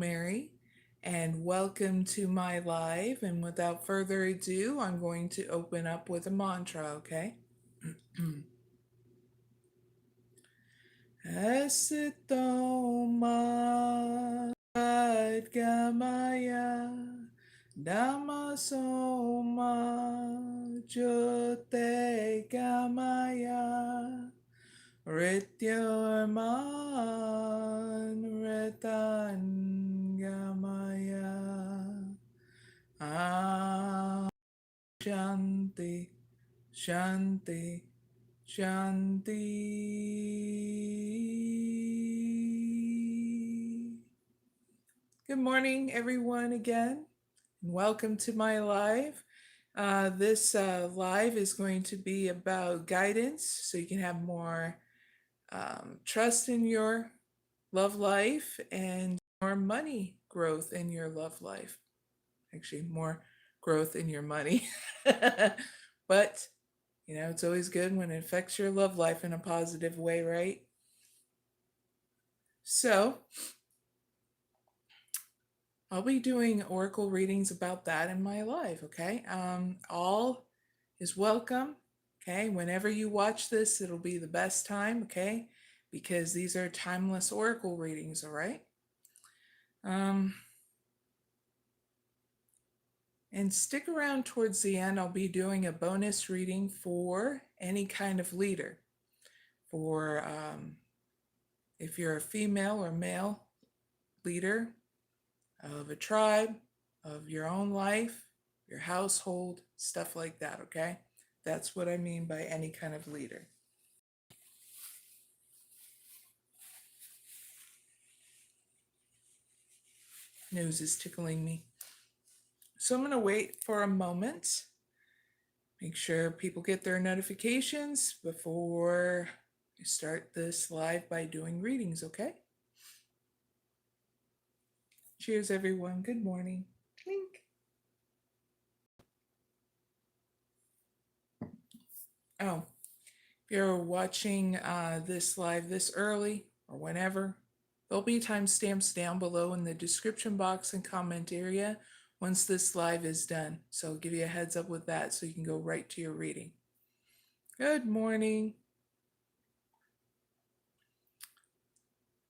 Mary, and welcome to my live. And without further ado, I'm going to open up with a mantra, okay? Asito 𝐖ᴇʟᴄᴏᴍᴇ Dhammaso jyotigamaya Rityoman Shanti, Shanti, Shanti. Good morning, everyone, again, and welcome to my live. This live is going to be about guidance so you can have more trust in your love life and more money growth in your love life. Actually, more growth in your money. But, it's always good when it affects your love life in a positive way, right? So, I'll be doing oracle readings about that in my life, okay? All is welcome, okay? Whenever you watch this, it'll be the best time, okay? Because these are timeless oracle readings, all right? And stick around towards the end. I'll be doing a bonus reading for any kind of leader. For if you're a female or male leader of a tribe, of your own life, your household, stuff like that, okay? That's what I mean by any kind of leader. Nose is tickling me. So I'm going to wait for a moment. Make sure people get their notifications before I start this live by doing readings, okay? Cheers, everyone. Good morning. Clink. Oh, if you're watching this live this early or whenever, there'll be timestamps down below in the description box and comment area once this live is done. So I'll give you a heads up with that so you can go right to your reading. Good morning.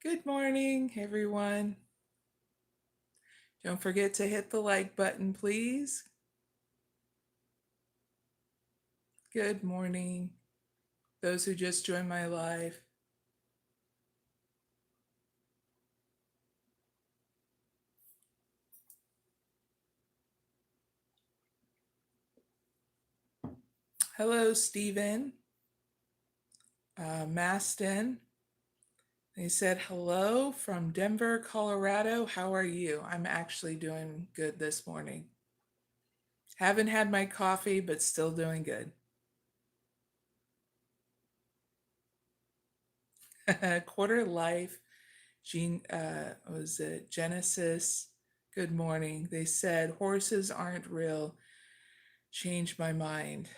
Good morning, everyone. Don't forget to hit the like button, please. Good morning, those who just joined my live. Hello, Stephen. Maston. They said, hello from Denver, Colorado. How are you? I'm actually doing good this morning. Haven't had my coffee, but still doing good. Quarter life. Was it Genesis? Good morning. They said, horses aren't real. Changed my mind.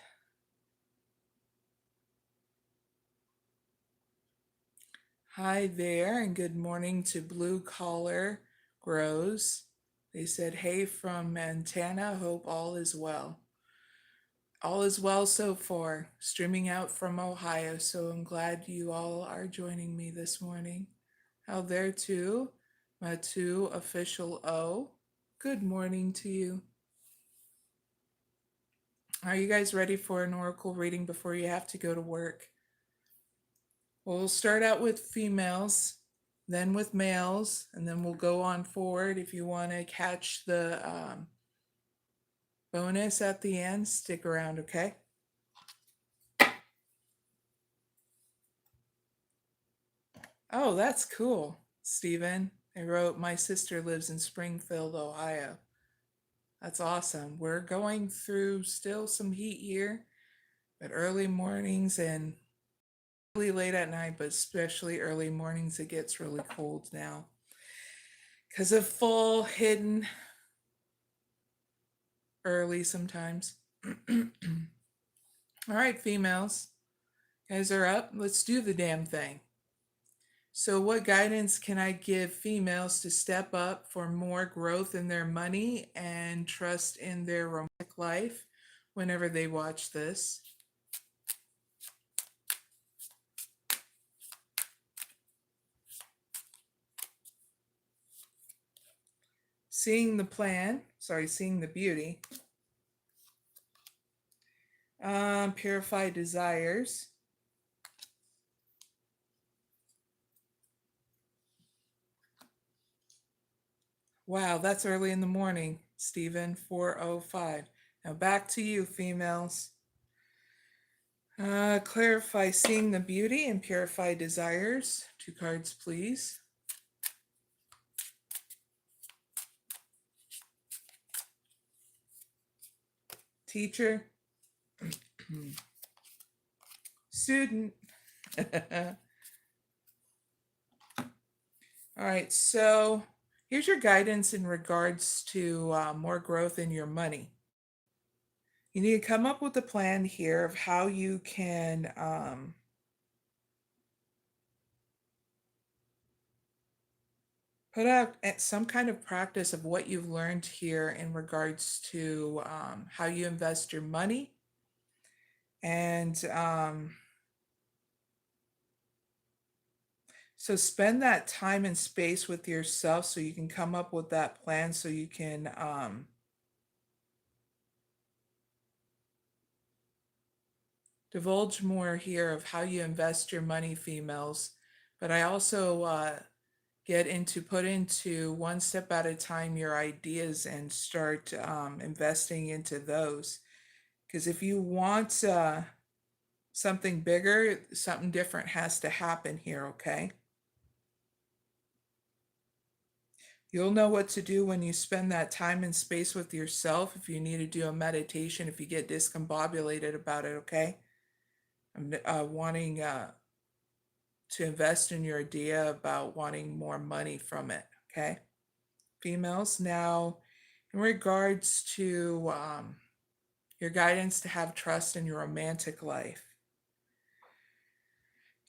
Hi there, and good morning to Blue Collar Grows. They said, hey from Montana, hope all is well. All is well so far, streaming out from Ohio, so I'm glad you all are joining me this morning. How there too, my two official O. Good morning to you. Are you guys ready for an oracle reading before you have to go to work? Well, we'll start out with females, then with males, and then we'll go on forward. If you want to catch the bonus at the end, stick around, okay? Oh, that's cool, Stephen. They wrote, my sister lives in Springfield, Ohio. That's awesome. We're going through still some heat here, but early mornings and really late at night, but especially early mornings, it gets really cold now because of fall hidden early sometimes. All right, females, you guys are up. Let's do the damn thing. So, what guidance can I give females to step up for more growth in their money and trust in their romantic life whenever they watch this? Seeing the plan, seeing the beauty. Purify desires. Wow, that's early in the morning, Stephen, 4:05. Now back to you, females. Clarify seeing the beauty and purify desires. 2 cards, please. Teacher. Student. All right, so here's your guidance in regards to more growth in your money. You need to come up with a plan here of how you can put out some kind of practice of what you've learned here in regards to how you invest your money. And so spend that time and space with yourself so you can come up with that plan so you can divulge more here of how you invest your money, females. But I also put into one step at a time your ideas and start investing into those. Because if you want something bigger, something different has to happen here, okay? You'll know what to do when you spend that time and space with yourself. If you need to do a meditation, if you get discombobulated about it, okay? I'm wanting to invest in your idea about wanting more money from it, okay? Females, now in regards to your guidance to have trust in your romantic life,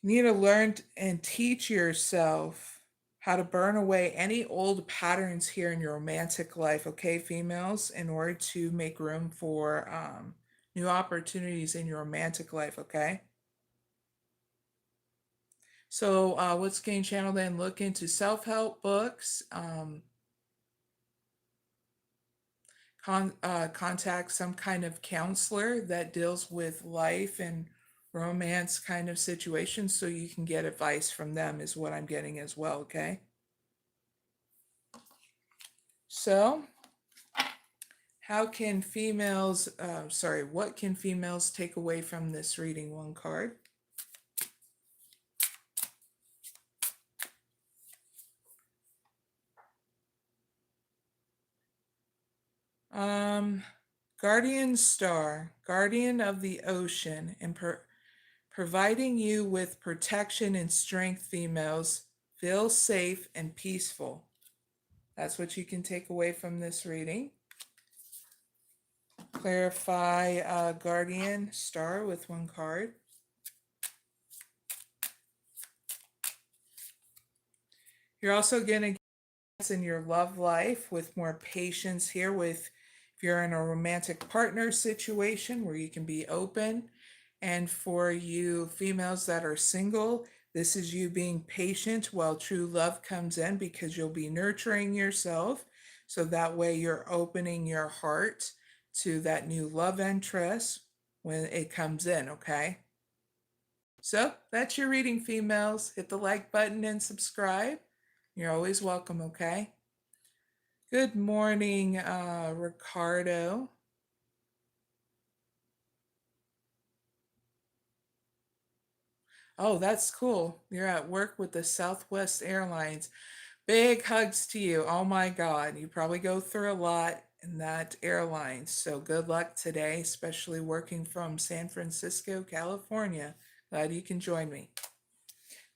you need to learn and teach yourself how to burn away any old patterns here in your romantic life, okay, females, in order to make room for new opportunities in your romantic life, okay? So what's Gain Channel then? Look into self-help books, contact some kind of counselor that deals with life and romance kind of situations so you can get advice from them is what I'm getting as well, okay? So what can females take away from this reading? One card. Guardian star, guardian of the ocean, and providing you with protection and strength, females. Feel safe and peaceful. That's what you can take away from this reading. Clarify guardian star with one card. You're also going to in your love life with more patience here with if you're in a romantic partner situation where you can be open. And for you females that are single, this is you being patient while true love comes in because you'll be nurturing yourself. So that way you're opening your heart to that new love interest when it comes in, okay? So that's your reading, females. Hit the like button and subscribe. You're always welcome, okay? Good morning, Ricardo. Oh, that's cool. You're at work with the Southwest Airlines. Big hugs to you. Oh my God. You probably go through a lot in that airline. So good luck today, especially working from San Francisco, California. Glad you can join me.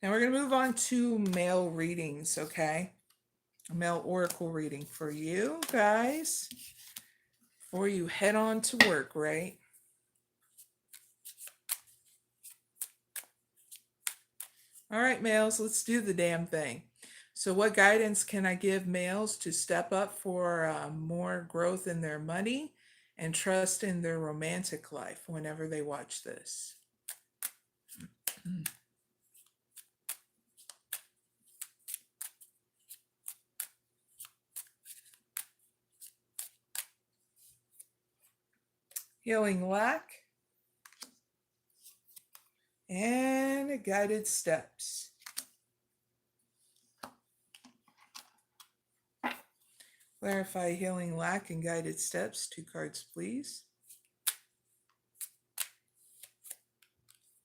Now we're going to move on to male readings, okay? A male oracle reading for you guys before you head on to work, right? All right, males, let's do the damn thing. So what guidance can I give males to step up for more growth in their money and trust in their romantic life whenever they watch this? Healing lack and guided steps. Clarify healing lack and guided steps. 2 cards, please.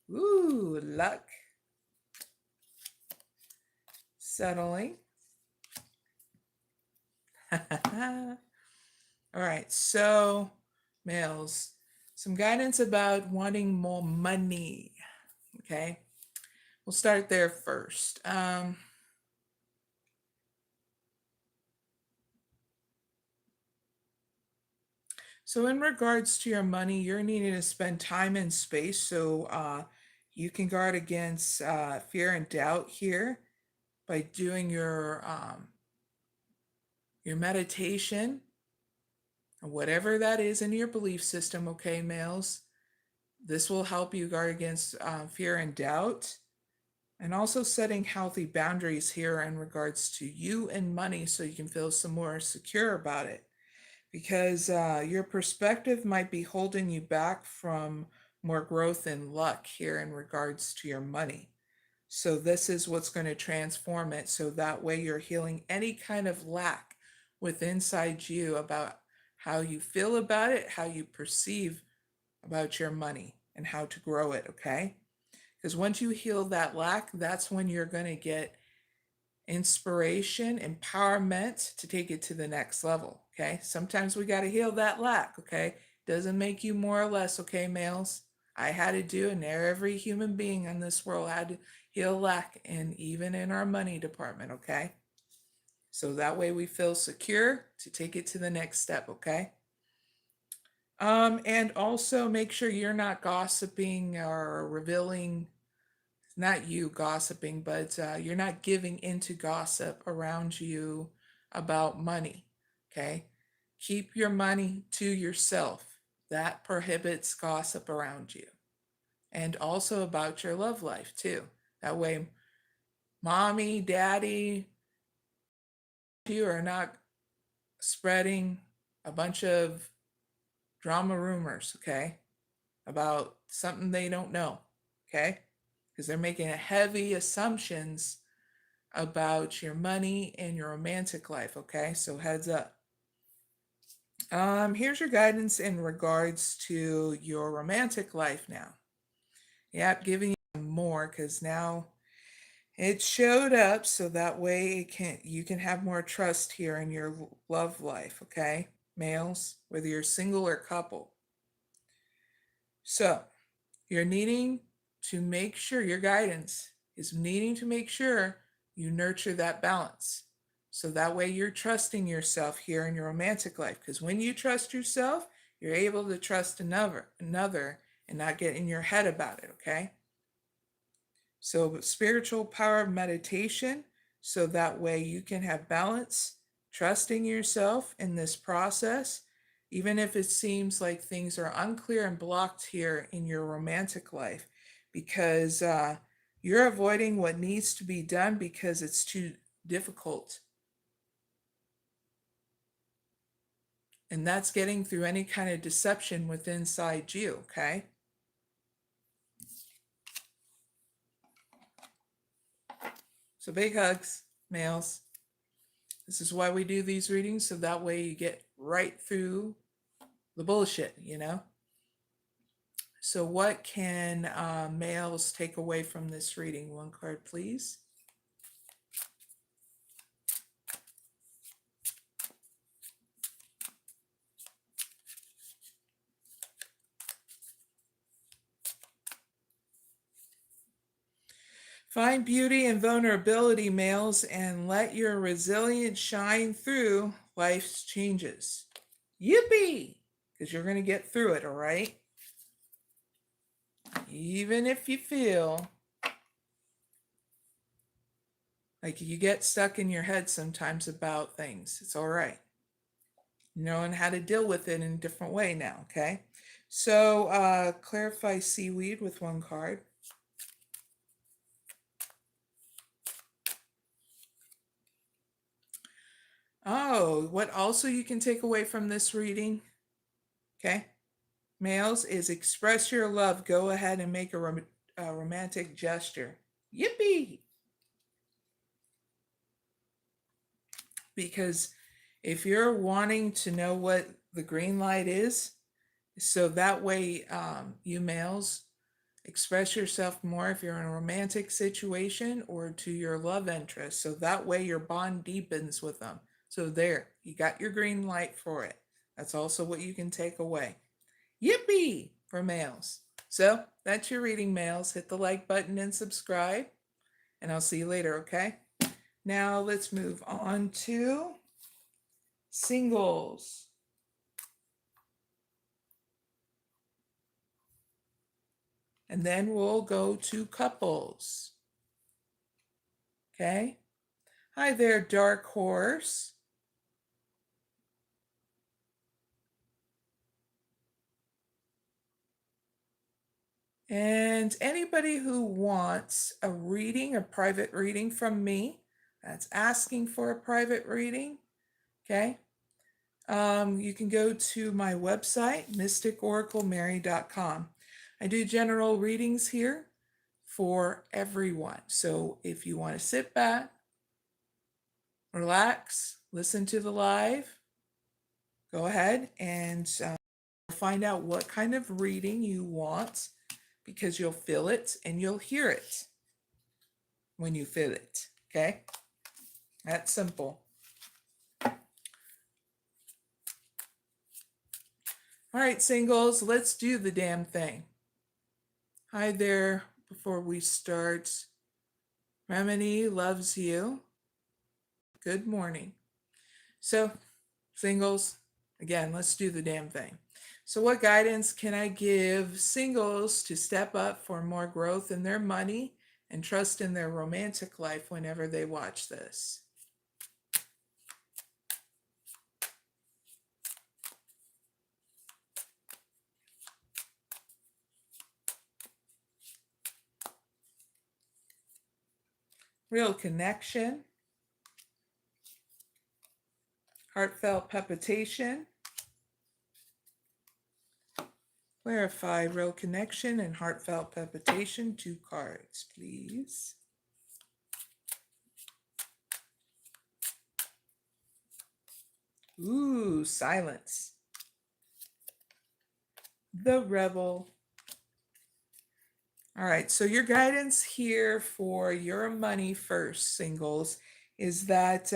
Ooh, luck. Settling. All right, so males, some guidance about wanting more money. Okay, we'll start there first. So in regards to your money, you're needing to spend time and space so you can guard against fear and doubt here by doing your meditation, whatever that is in your belief system, okay, males? This will help you guard against fear and doubt, and also setting healthy boundaries here in regards to you and money so you can feel some more secure about it. Because your perspective might be holding you back from more growth and luck here in regards to your money. So this is what's going to transform it. So that way you're healing any kind of lack within inside you about how you feel about it, how you perceive about your money and how to grow it, okay? Because once you heal that lack, that's when you're going to get inspiration, empowerment to take it to the next level, okay? Sometimes we got to heal that lack, okay? Doesn't make you more or less, okay, males? I had to do, and every human being in this world had to heal lack, and even in our money department, okay? So that way we feel secure to take it to the next step, okay? And also make sure you're not gossiping or revealing, not you gossiping, but you're not giving into gossip around you about money, okay? Keep your money to yourself. That prohibits gossip around you. And also about your love life, too. That way, mommy, daddy, you are not spreading a bunch of drama rumors, okay, about something they don't know, okay? Because they're making heavy assumptions about your money and your romantic life, okay? So heads up. Here's your guidance in regards to your romantic life now. Yep, giving you more because now it showed up so that way you can have more trust here in your love life, okay? Males, whether you're single or couple. So you're needing to make sure your guidance is needing to make sure you nurture that balance. So that way you're trusting yourself here in your romantic life. Because when you trust yourself, you're able to trust another and not get in your head about it, okay? So spiritual power of meditation, so that way you can have balance, trusting yourself in this process, even if it seems like things are unclear and blocked here in your romantic life, because you're avoiding what needs to be done because it's too difficult. And that's getting through any kind of deception within inside you, okay? So big hugs, males. This is why we do these readings, so that way you get right through the bullshit, you know? So what can males take away from this reading? 1 card, please. Find beauty and vulnerability, males, and let your resilience shine through life's changes. Yippee! Because you're going to get through it, all right? Even if you feel Like you get stuck in your head sometimes about things. It's all right. Knowing how to deal with it in a different way now, okay? So clarify seaweed with one card. Oh, what also you can take away from this reading, okay? Males is express your love. Go ahead and make a romantic gesture. Yippee! Because if you're wanting to know what the green light is, so that way you males express yourself more if you're in a romantic situation or to your love interest. So that way your bond deepens with them. So there, you got your green light for it. That's also what you can take away. Yippee for males. So that's your reading, males. Hit the like button and subscribe, and I'll see you later, okay? Now let's move on to singles. And then we'll go to couples. Okay? Hi there, Dark Horse. And anybody who wants a reading, a private reading from me, that's asking for a private reading, okay? You can go to my website, mysticoraclemary.com. I do general readings here for everyone. So if you want to sit back, relax, listen to the live, go ahead and find out what kind of reading you want, because you'll feel it and you'll hear it when you feel it, okay? That's simple. All right, singles, let's do the damn thing. Hi there, before we start. Remedy loves you. Good morning. So, singles, again, let's do the damn thing. So what guidance can I give singles to step up for more growth in their money and trust in their romantic life whenever they watch this? Real connection, heartfelt palpitation, clarify real connection and heartfelt palpitation. 2 cards, please. Ooh, silence. The rebel. All right, so your guidance here for your money first, singles, is that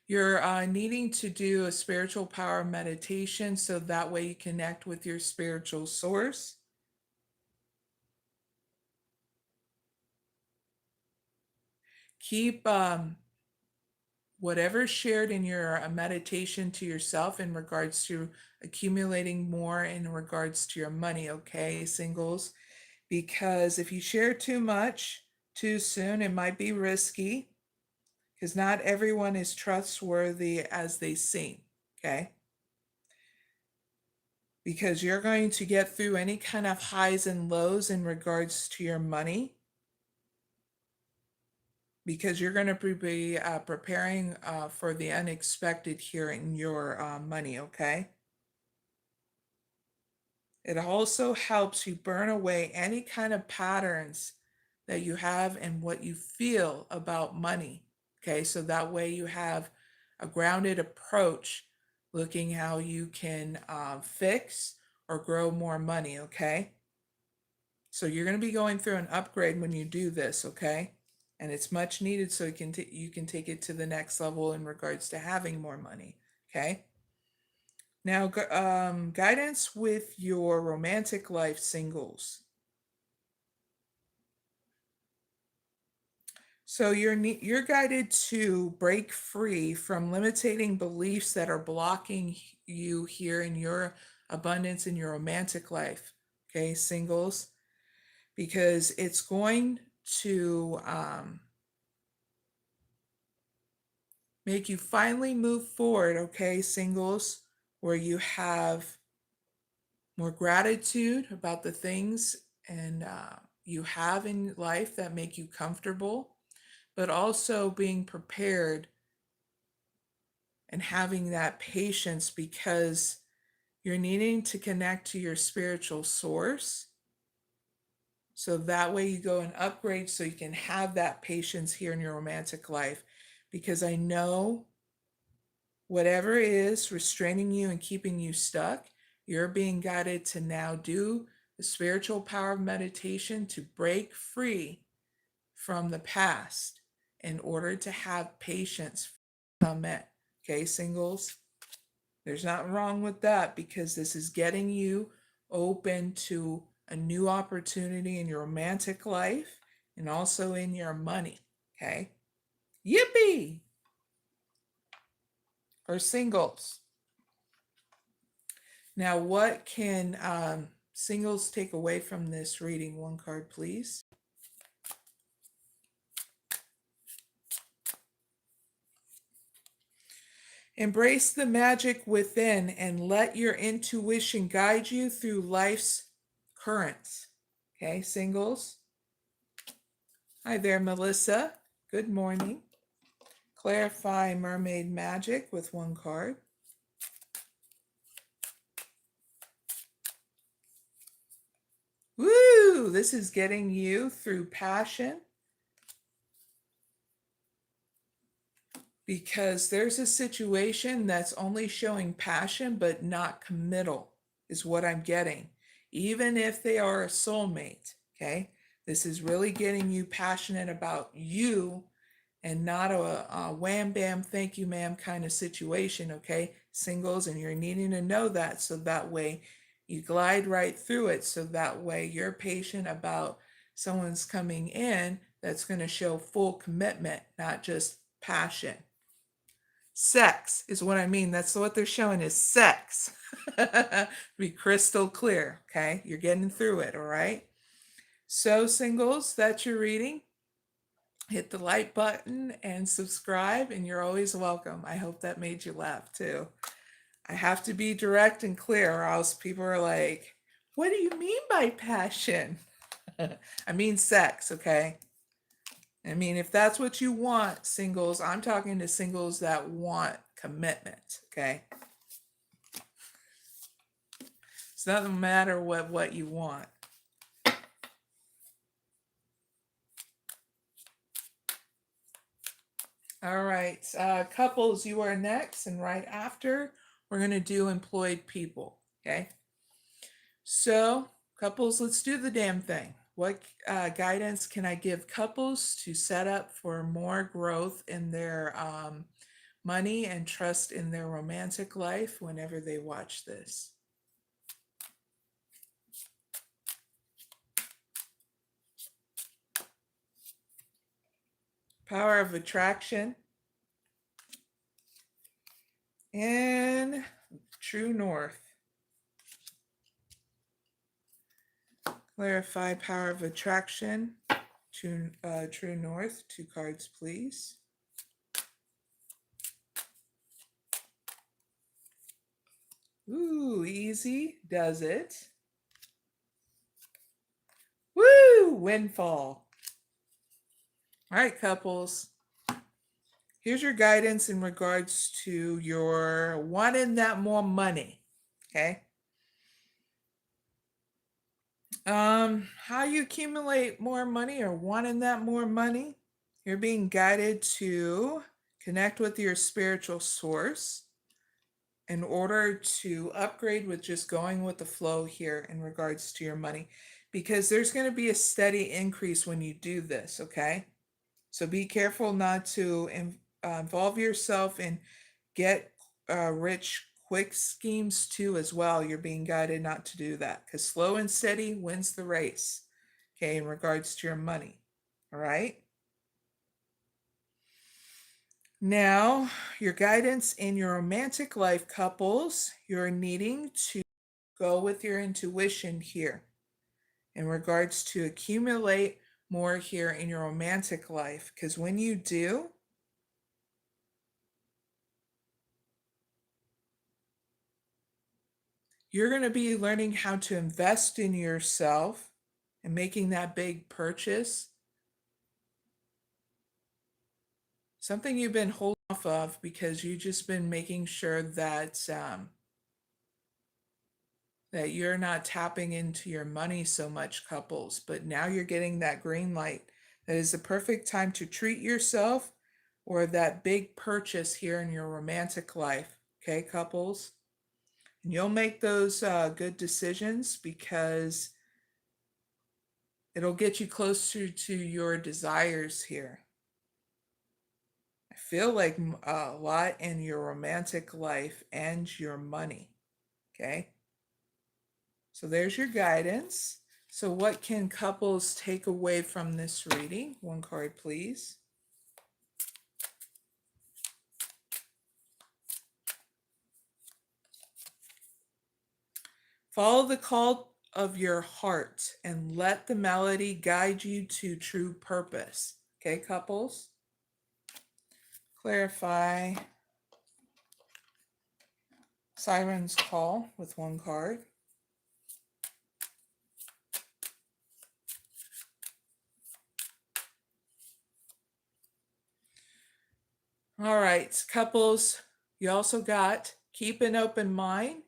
you're needing to do a spiritual power meditation so that way you connect with your spiritual source. Keep whatever's shared in your meditation to yourself in regards to accumulating more in regards to your money, okay, singles? Because if you share too much too soon, it might be risky, because not everyone is trustworthy as they seem, okay? Because you're going to get through any kind of highs and lows in regards to your money, because you're going to be preparing for the unexpected here in your money, okay? It also helps you burn away any kind of patterns that you have and what you feel about money, okay? So that way you have a grounded approach looking how you can fix or grow more money, okay? So you're going to be going through an upgrade when you do this, okay? And it's much needed so you can take it to the next level in regards to having more money, okay? Now, guidance with your romantic life, singles. So you're guided to break free from limiting beliefs that are blocking you here in your abundance in your romantic life, okay, singles? because it's going to make you finally move forward, okay, singles, where you have more gratitude about the things and you have in life that make you comfortable, but also being prepared and having that patience because you're needing to connect to your spiritual source. So that way you go and upgrade so you can have that patience here in your romantic life. Because I know whatever is restraining you and keeping you stuck, you're being guided to now do the spiritual power of meditation to break free from the past in order to have patience come in. Okay, singles, there's nothing wrong with that because this is getting you open to a new opportunity in your romantic life and also in your money. Okay, yippee! Or singles. Now, what can singles take away from this reading? One card, please. Embrace the magic within and let your intuition guide you through life's currents. Okay, singles. Hi there, Melissa. Good morning. Clarify mermaid magic with one card. Woo! This is getting you through passion because there's a situation that's only showing passion but not committal is what I'm getting. Even if they are a soulmate, okay? This is really getting you passionate about you and not a wham bam thank you ma'am kind of situation, okay, singles, and you're needing to know that so that way you glide right through it, so that way you're patient about someone's coming in that's going to show full commitment, not just passion. Sex is what I mean. That's what they're showing is sex. Be crystal clear, okay? You're getting through it, all right? So singles, that's your reading. Hit the like button and subscribe, and you're always welcome. I hope that made you laugh too. I have to be direct and clear, or else people are like, what do you mean by passion? I mean sex, okay? I mean, if that's what you want, singles, I'm talking to singles that want commitment, okay? It doesn't matter what you want. All right, couples, you are next, and right after, we're going to do employed people, okay? So, couples, let's do the damn thing. What guidance can I give couples to set up for more growth in their money and trust in their romantic life whenever they watch this? Power of attraction and true north. Clarify power of attraction, true north. 2 cards, please. Ooh, easy does it. Woo, windfall. All right, couples. Here's your guidance in regards to your wanting that more money, okay? How you accumulate more money or wanting that more money, you're being guided to connect with your spiritual source in order to upgrade with just going with the flow here in regards to your money, because there's going to be a steady increase when you do this, okay? So be careful not to involve yourself in get rich quick schemes too as well. You're being guided not to do that because slow and steady wins the race, okay, in regards to your money. All right. Now, your guidance in your romantic life, couples, you're needing to go with your intuition here in regards to accumulate more here in your romantic life, because when you do, you're going to be learning how to invest in yourself and making that big purchase. Something you've been holding off of because you've just been making sure that that you're not tapping into your money so much, couples. But now you're getting that green light. That is the perfect time to treat yourself or that big purchase here in your romantic life. Okay, couples? And you'll make those good decisions because it'll get you closer to your desires here. I feel like a lot in your romantic life and your money. Okay? So there's your guidance. So what can couples take away from this reading? One card, please. Follow the call of your heart and let the melody guide you to true purpose. Okay, couples? Clarify Siren's call with one card. All right, couples, you also got keep an open mind.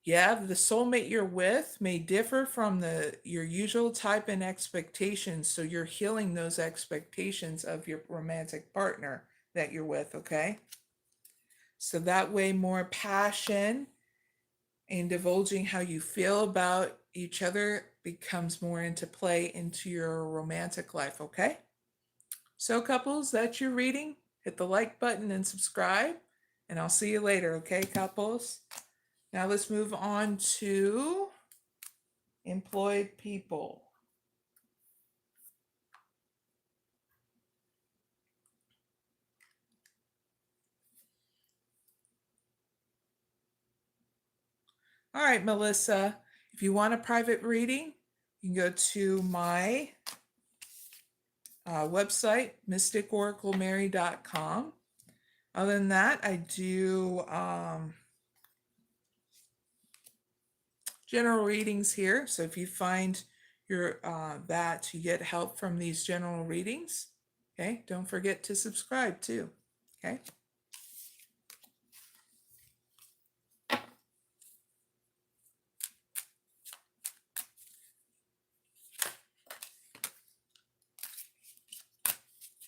Yeah, the soulmate you're with may differ from your usual type and expectations, so you're healing those expectations of your romantic partner that you're with, okay? So that way more passion and divulging how you feel about each other becomes more into play into your romantic life, okay? So couples, that's your reading. Hit the like button and subscribe, and I'll see you later, okay, couples? Now let's move on to employed people. All right, Melissa, if you want a private reading, you can go to my website, mysticoraclemary.com. Other than that, I do general readings here. So if you find that you get help from these general readings, okay, don't forget to subscribe too, okay?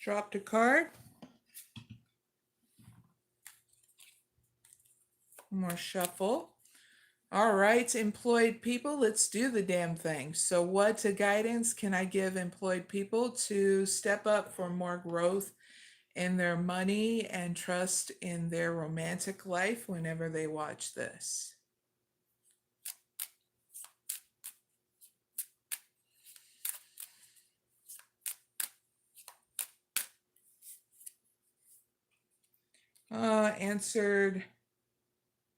Dropped a card. One more shuffle. All right, employed people, let's do the damn thing. So what guidance can I give employed people to step up for more growth in their money and trust in their romantic life whenever they watch this?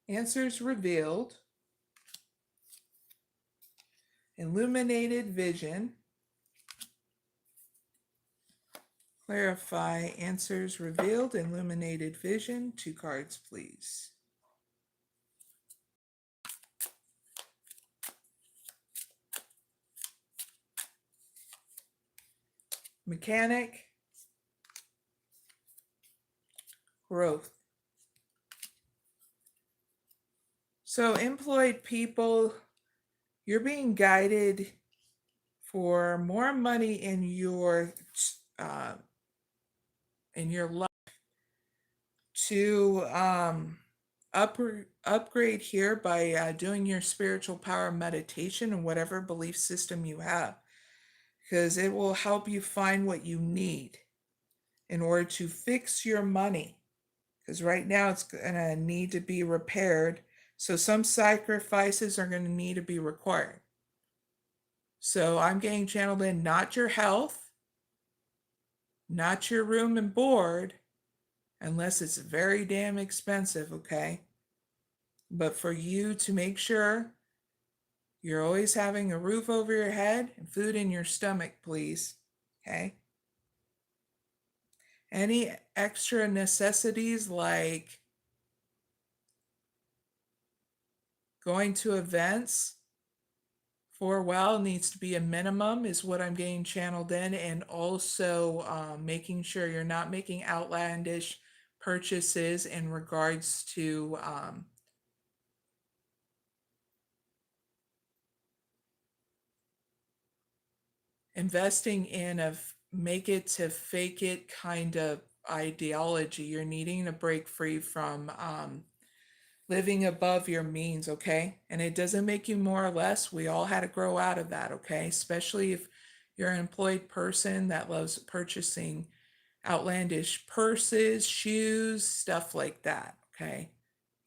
Answers revealed, illuminated vision, clarify, answers revealed, illuminated vision. 2 cards, please. Mechanic, growth. So employed people, you're being guided for more money in your life to upgrade here by doing your spiritual power meditation and whatever belief system you have, because it will help you find what you need in order to fix your money, because right now it's going to need to be repaired. So some sacrifices are going to need to be required. So I'm getting channeled in not your health, not your room and board, unless it's very damn expensive, okay? But for you to make sure You're always having a roof over your head and food in your stomach, please. Okay? Any extra necessities like going to events for well needs to be a minimum, is what I'm getting channeled in, and also making sure you're not making outlandish purchases in regards to investing in a make it to fake it kind of ideology. You're needing to break free from living above your means, okay? And it doesn't make you more or less. We all had to grow out of that, okay? Especially if you're an employed person that loves purchasing outlandish purses, shoes, stuff like that, okay?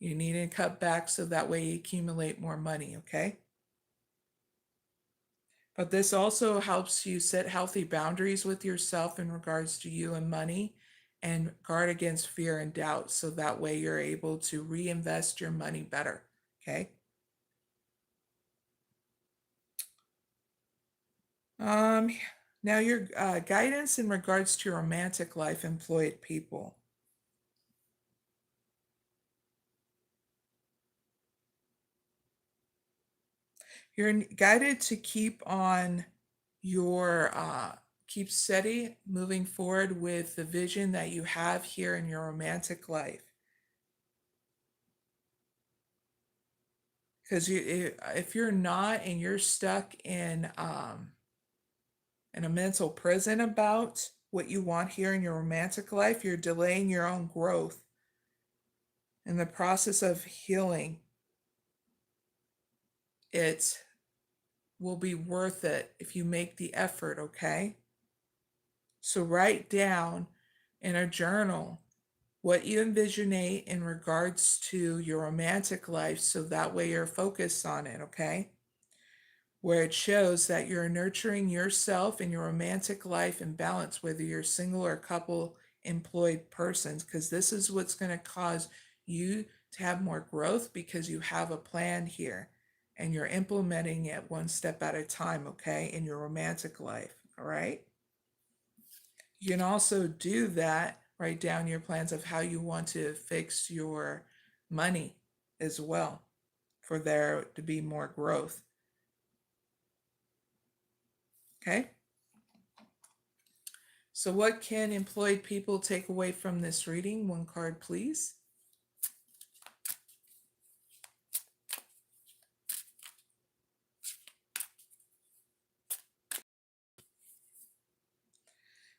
You need to cut back so that way you accumulate more money, okay? But this also helps you set healthy boundaries with yourself in regards to you and money, and guard against fear and doubt so that way you're able to reinvest your money better, okay? Um, Now your guidance in regards to your romantic life, employed people. You're guided to keep on your keep steady moving forward with the vision that you have here in your romantic life. Because if you're not and you're stuck in a mental prison about what you want here in your romantic life, you're delaying your own growth in the process of healing. It will be worth it if you make the effort, okay? So write down in a journal what you envisionate in regards to your romantic life so that way you're focused on it, okay? Where it shows that you're nurturing yourself and your romantic life in balance, whether you're single or couple employed persons, because this is what's going to cause you to have more growth because you have a plan here and you're implementing it one step at a time, okay, in your romantic life, all right? You can also do that, write down your plans of how you want to fix your money as well for there to be more growth. Okay? So what can employed people take away from this reading? One card, please.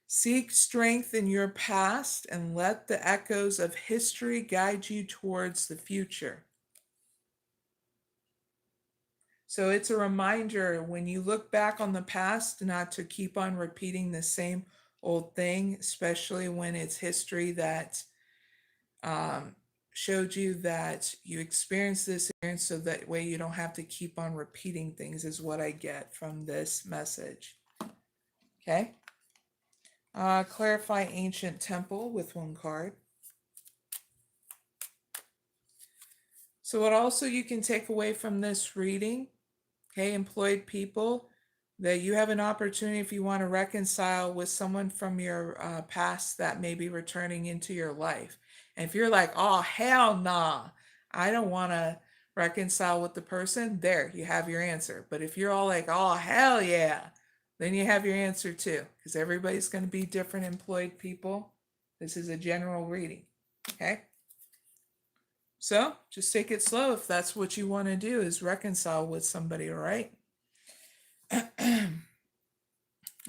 Seek strength in your past and let the echoes of history guide you towards the future. So it's a reminder when you look back on the past not to keep on repeating the same old thing, especially when it's history that showed you that you experienced this experience, so that way you don't have to keep on repeating things, is what I get from this message. Okay. Clarify ancient temple with one card. So what also you can take away from this reading, okay, employed people, that you have an opportunity if you want to reconcile with someone from your past that may be returning into your life. And if you're like, oh, hell nah, I don't want to reconcile with the person, there, you have your answer. But if you're all like, oh, hell yeah, then you have your answer too, because everybody's going to be different, employed people. This is a general reading, okay? So just take it slow if that's what you want to do, is reconcile with somebody, all right?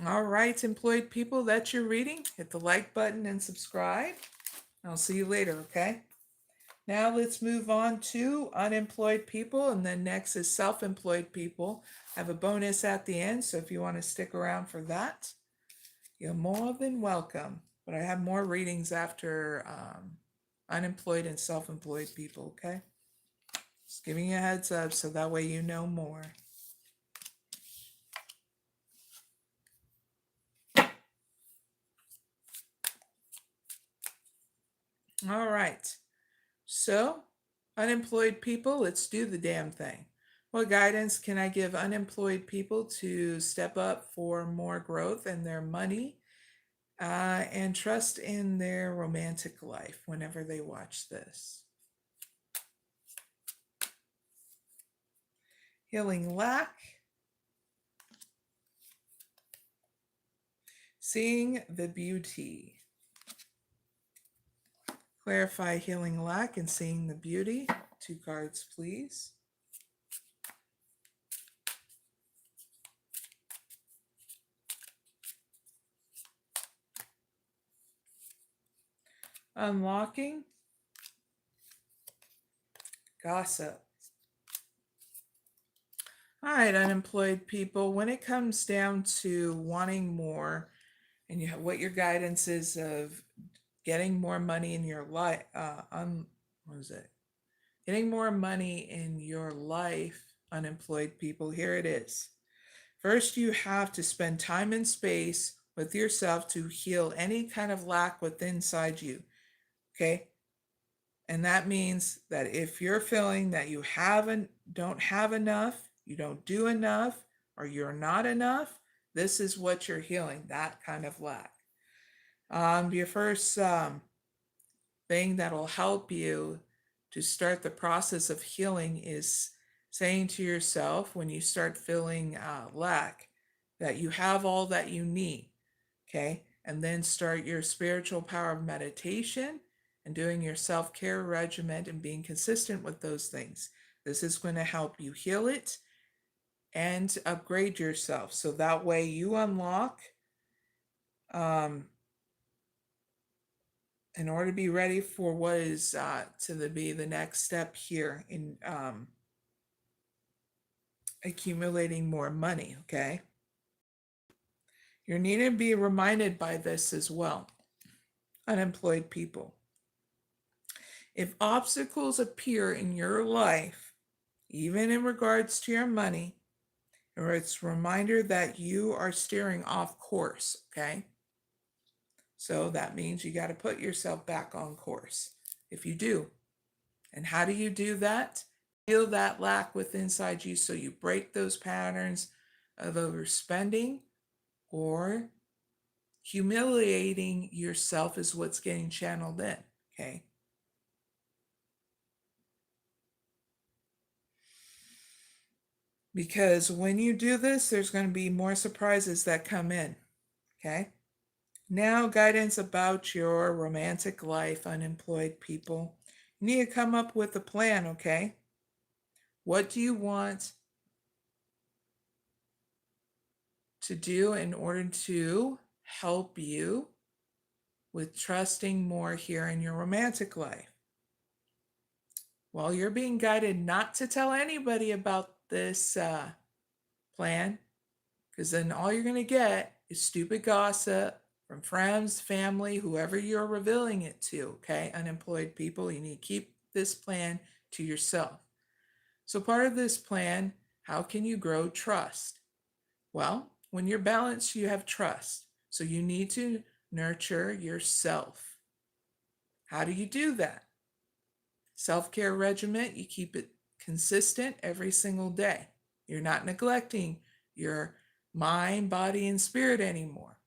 All right, employed people, that's your reading. Hit the like button and subscribe. I'll see you later, okay? Now let's move on to unemployed people, and then next is self-employed people. I have a bonus at the end, so if you want to stick around for that, you're more than welcome. But I have more readings after unemployed and self-employed people, okay? Just giving you a heads up so that way you know more. All right. So, unemployed people, let's do the damn thing. What guidance can I give unemployed people to step up for more growth in their money and trust in their romantic life whenever they watch this? Healing lack. Seeing the beauty. Clarify healing lack and seeing the beauty. 2 cards, please. Unlocking. Gossip. All right, unemployed people, when it comes down to wanting more and you have what your guidance is of getting more money in your life, what is it? Getting more money in your life, unemployed people, here it is. First, you have to spend time and space with yourself to heal any kind of lack within inside you. Okay? And that means that if you're feeling that you don't have enough, you don't do enough, or you're not enough, this is what you're healing, that kind of lack. Your first thing that'll help you to start the process of healing is saying to yourself when you start feeling lack that you have all that you need, okay? And then start your spiritual power of meditation and doing your self-care regimen and being consistent with those things. This is going to help you heal it and upgrade yourself. So that way you unlock in order to be ready for what is to be the next step here in accumulating more money, okay? You're needing to be reminded by this as well, unemployed people. If obstacles appear in your life, even in regards to your money, or it's a reminder that you are steering off course, okay? So that means you got to put yourself back on course if you do. And how do you do that? Feel that lack within inside you so you break those patterns of overspending or humiliating yourself is what's getting channeled in, okay? Because when you do this, there's going to be more surprises that come in, okay? Now, guidance about your romantic life, unemployed people. You need to come up with a plan, okay? What do you want to do in order to help you with trusting more here in your romantic life? Well, you're being guided not to tell anybody about this plan, because then all you're going to get is stupid gossip from friends, family, whoever you're revealing it to, okay? Unemployed people, you need to keep this plan to yourself. So part of this plan, how can you grow trust? Well, when you're balanced, you have trust. So you need to nurture yourself. How do you do that? Self-care regimen, you keep it consistent every single day. You're not neglecting your mind, body, and spirit anymore.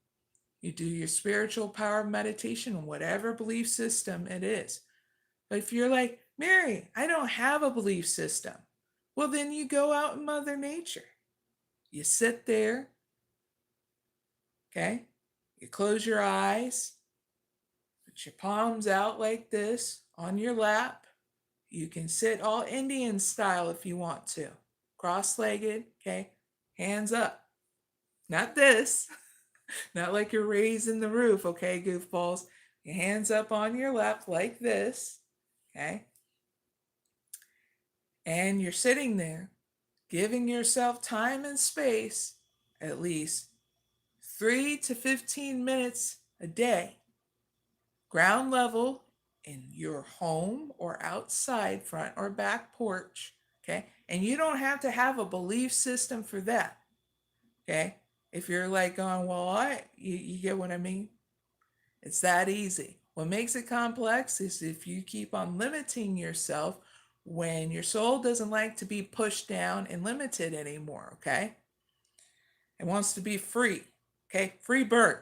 You do your spiritual power of meditation, whatever belief system it is. But if you're like, Mary, I don't have a belief system, well, then you go out in Mother Nature. You sit there, okay? You close your eyes, put your palms out like this on your lap. You can sit all Indian style if you want to. Cross-legged, okay? Hands up. Not this. Not like you're raising the roof, okay, goofballs? Your hands up on your lap like this, okay? And you're sitting there, giving yourself time and space, at least 3 to 15 minutes a day, ground level in your home or outside, front or back porch, okay? And you don't have to have a belief system for that, okay? If you're like going, well, you get what I mean? It's that easy. What makes it complex is if you keep on limiting yourself when your soul doesn't like to be pushed down and limited anymore, okay? It wants to be free, okay? Free bird.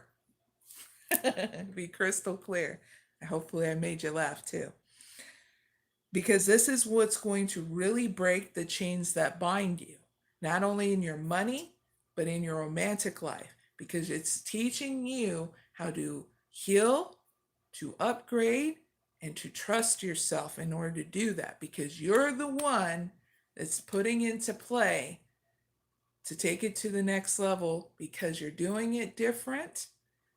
Be crystal clear. Hopefully I made you laugh too. Because this is what's going to really break the chains that bind you, not only in your money, but in your romantic life, because it's teaching you how to heal, to upgrade, and to trust yourself in order to do that, because you're the one that's putting into play to take it to the next level, because you're doing it different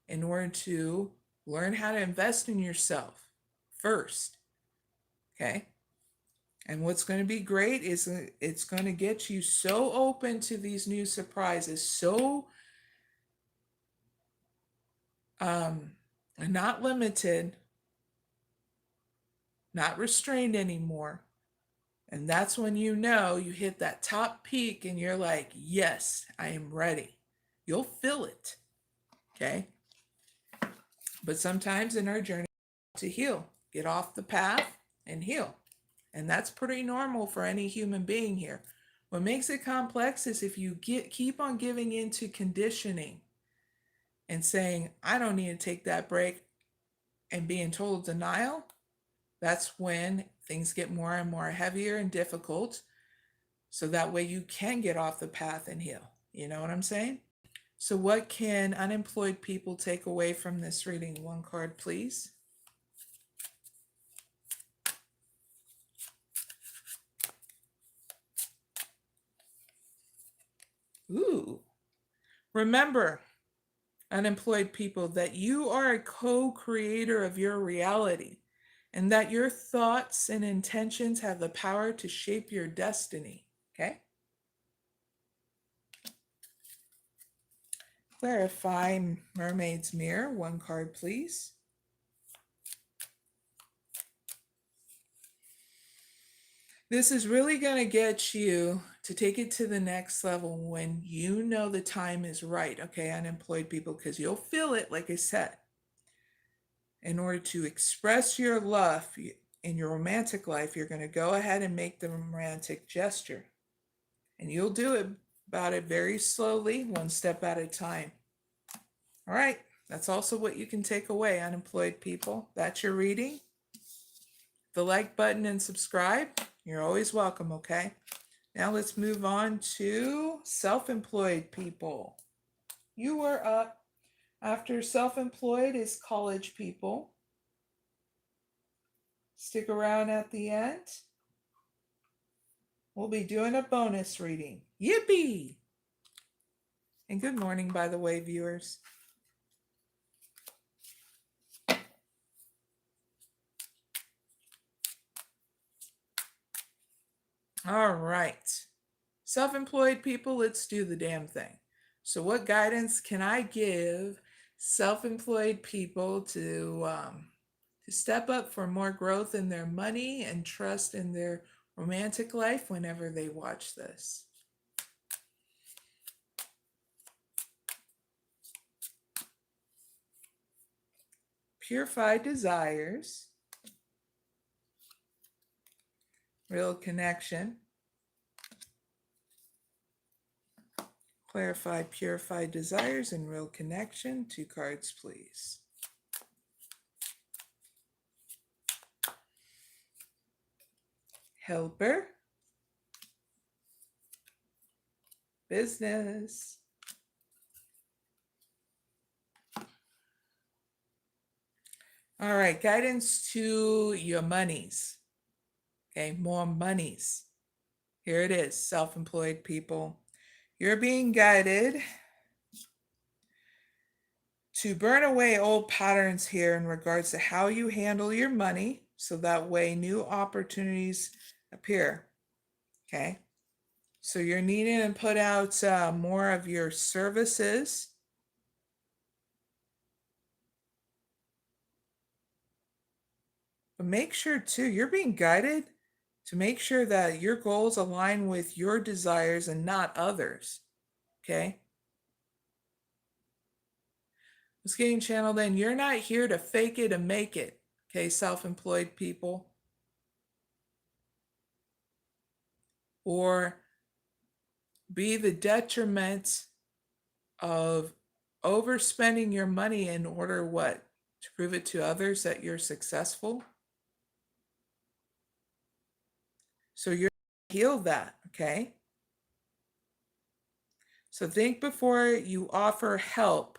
in order to learn how to invest in yourself first. Okay? And what's going to be great is it's going to get you so open to these new surprises, so not limited, not restrained anymore. And that's when you know you hit that top peak and you're like, yes, I am ready. You'll feel it. Okay? But sometimes in our journey to heal, get off the path and heal. And that's pretty normal for any human being here. What makes it complex is if you keep on giving into conditioning and saying, I don't need to take that break, and be in total denial, that's when things get more and more heavier and difficult. So that way you can get off the path and heal. You know what I'm saying? So what can unemployed people take away from this reading? One card, please. Ooh. Remember, unemployed people, that you are a co-creator of your reality, and that your thoughts and intentions have the power to shape your destiny. Okay? Clarify Mermaid's Mirror. One card, please. This is really going to get you to take it to the next level when you know the time is right, okay, unemployed people, because you'll feel it, like I said. In order to express your love in your romantic life, you're going to go ahead and make the romantic gesture. And you'll do it about it very slowly, one step at a time. All right, that's also what you can take away, unemployed people. That's your reading. The like button and subscribe. You're always welcome, okay? Now let's move on to self-employed people. You are up. After self-employed is college people. Stick around at the end. We'll be doing a bonus reading. Yippee! And good morning, by the way, viewers. All right. Self-employed people, let's do the damn thing. So what guidance can I give self-employed people to step up for more growth in their money and trust in their romantic life whenever they watch this? Purified desires, real connection. Clarify purified desires and real connection. 2 cards, please. Helper. Business. All right, guidance to your monies. Okay, more monies. Here it is, self-employed people. You're being guided to burn away old patterns here in regards to how you handle your money, so that way new opportunities appear. Okay, so you're needing to put out more of your services. But make sure too, you're being guided to make sure that your goals align with your desires and not others. Okay? It's getting channeled in. You're not here to fake it and make it. Okay, self-employed people. or be the detriment of overspending your money in order what? To prove it to others that you're successful. So you're heal that, okay? So think before you offer help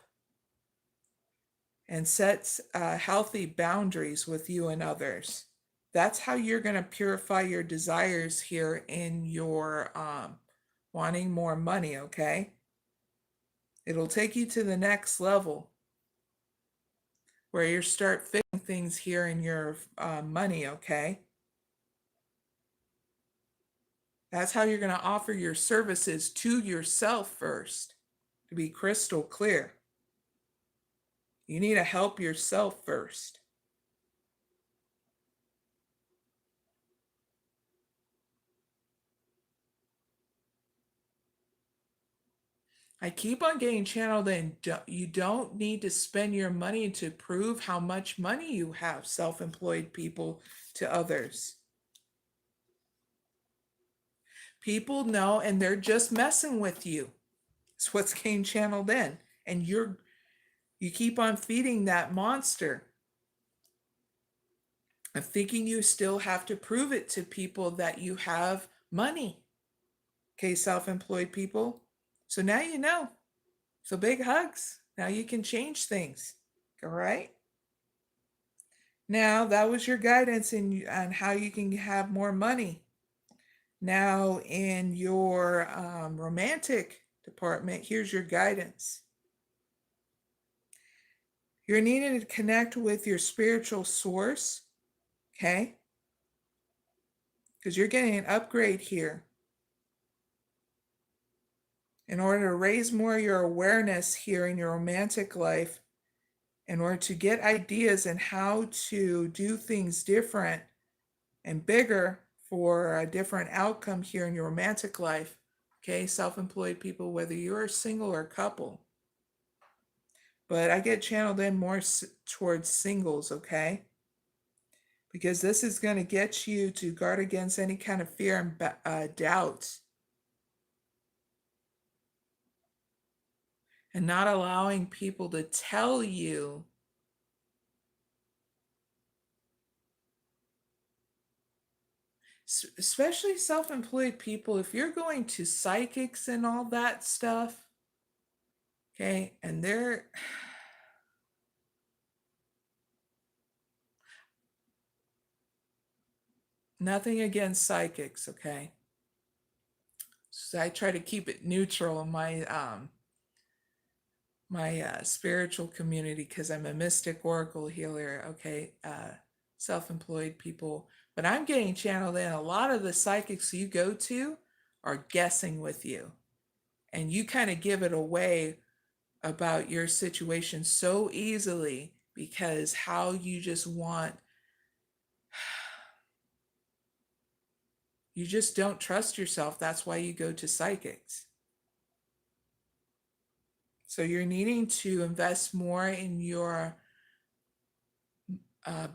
and set healthy boundaries with you and others. That's how you're going to purify your desires here in your wanting more money, okay? It'll take you to the next level where you start fixing things here in your money, okay? That's how you're going to offer your services to yourself first, to be crystal clear. You need to help yourself first. I keep on getting channeled in. You don't need to spend your money to prove how much money you have, self-employed people, to others. People know, and they're just messing with you. It's what's getting channeled in. And you keep on feeding that monster of thinking you still have to prove it to people that you have money. Okay, self-employed people. So now you know. So big hugs. Now you can change things. All right. Now that was your guidance on how you can have more money. Now in your romantic department, here's your guidance. You're needing to connect with your spiritual source, okay? Because you're getting an upgrade here. In order to raise more of your awareness here in your romantic life, in order to get ideas and how to do things different and bigger for a different outcome here in your romantic life, okay, self-employed people, whether you're single or couple. But I get channeled in more towards singles, okay? Because this is going to get you to guard against any kind of fear and doubt. And not allowing people to tell you especially self-employed people, if you're going to psychics and all that stuff, okay, and they're nothing against psychics, okay? So I try to keep it neutral in my spiritual community because I'm a mystic oracle healer, okay? Self-employed people. But I'm getting channeled in. A lot of the psychics you go to are guessing with you. And you kind of give it away about your situation so easily because how you just want, you just don't trust yourself. That's why you go to psychics. So you're needing to invest more in your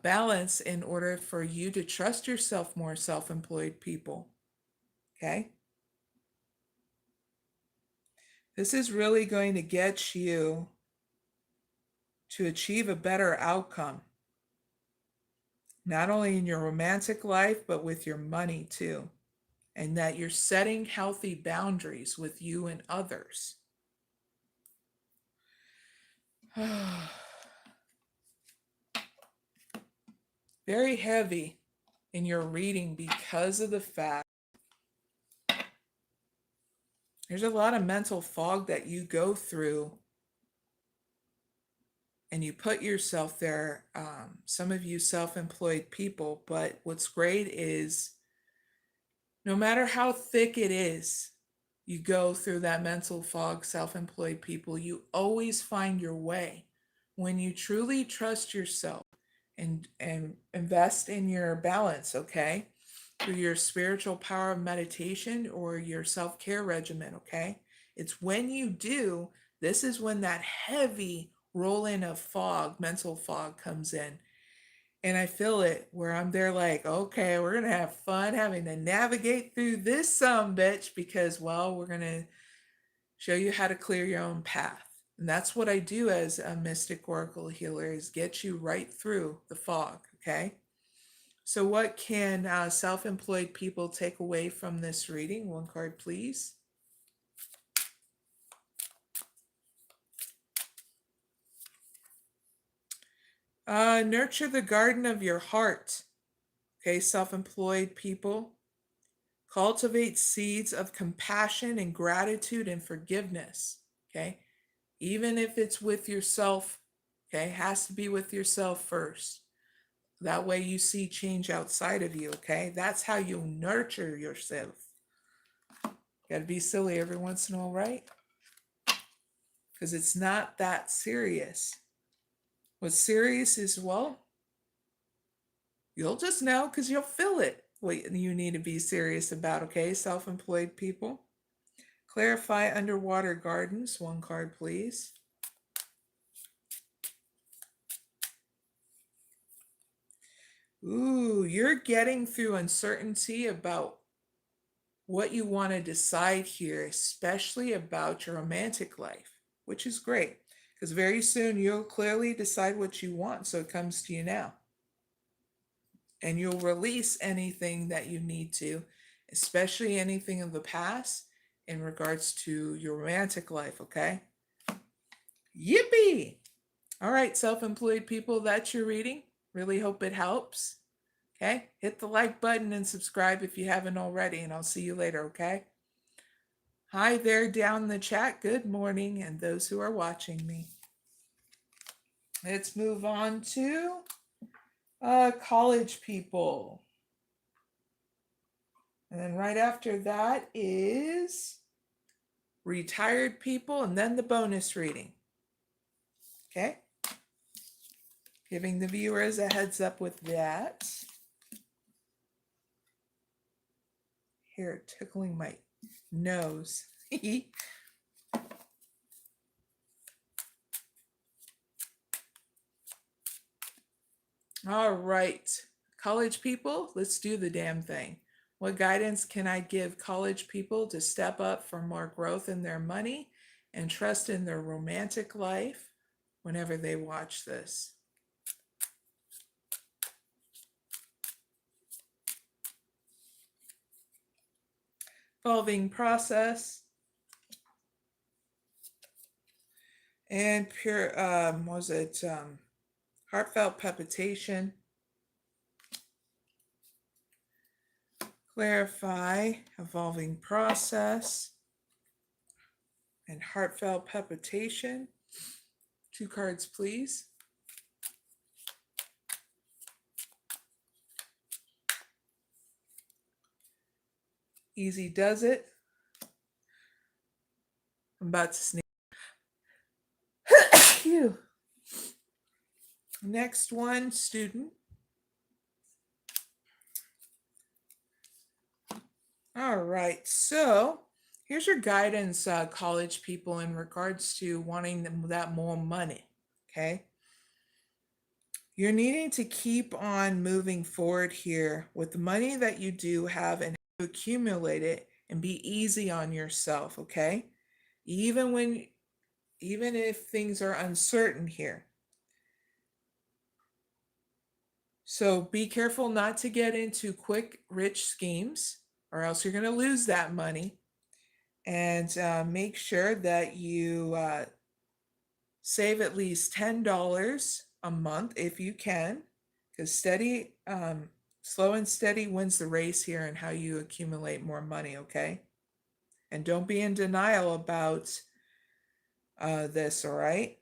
balance in order for you to trust yourself more, self-employed people. Okay? This is really going to get you to achieve a better outcome, not only in your romantic life, but with your money too. And that you're setting healthy boundaries with you and others. Very heavy in your reading because of the fact there's a lot of mental fog that you go through and you put yourself there, some of you self-employed people, but what's great is no matter how thick it is, you go through that mental fog, self-employed people, you always find your way. When you truly trust yourself and invest in your balance, okay? Through your spiritual power of meditation or your self-care regimen, okay? It's when you do, this is when that heavy roll in of fog, mental fog comes in. And I feel it where I'm there like, okay, we're going to have fun having to navigate through this bitch because, well, we're going to show you how to clear your own path. And that's what I do as a mystic oracle healer is get you right through the fog, okay? So what can self-employed people take away from this reading? One card, please. Nurture the garden of your heart. Okay, self-employed people. Cultivate seeds of compassion and gratitude and forgiveness. Okay, even if it's with yourself, okay, it has to be with yourself first. That way you see change outside of you, okay? That's how you nurture yourself. Got to be silly every once in a while, right? Because it's not that serious. What's serious is, well, you'll just know because you'll feel it. What you need to be serious about, okay? Self-employed people. Clarify underwater gardens. One card, please. Ooh, you're getting through uncertainty about what you want to decide here, especially about your romantic life, which is great because very soon you'll clearly decide what you want. So it comes to you now. And you'll release anything that you need to, especially anything of the past in regards to your romantic life, okay? Yippee! All right, self-employed people, that's your reading. Really hope it helps. Okay, hit the like button and subscribe if you haven't already, and I'll see you later, okay? Hi there down in the chat. Good morning, and those who are watching me. Let's move on to college people. And then right after that is retired people, and then the bonus reading. Okay? Giving the viewers a heads up with that. Here, tickling my nose. All right, college people, let's do the damn thing. What guidance can I give college people to step up for more growth in their money and trust in their romantic life whenever they watch this? Evolving process and pure, heartfelt palpitation. Clarify, evolving process, and heartfelt palpitation. 2 cards, please. Easy does it. I'm about to sneeze. Phew. Next one, student. All right, so here's your guidance, college people, in regards to wanting that more money, okay? You're needing to keep on moving forward here with the money that you do have and accumulate it and be easy on yourself, okay? Even if things are uncertain here. So be careful not to get into quick, rich schemes, or else you're going to lose that money. And make sure that you save at least $10 a month if you can, because slow and steady wins the race here and how you accumulate more money, okay? And don't be in denial about this, all right?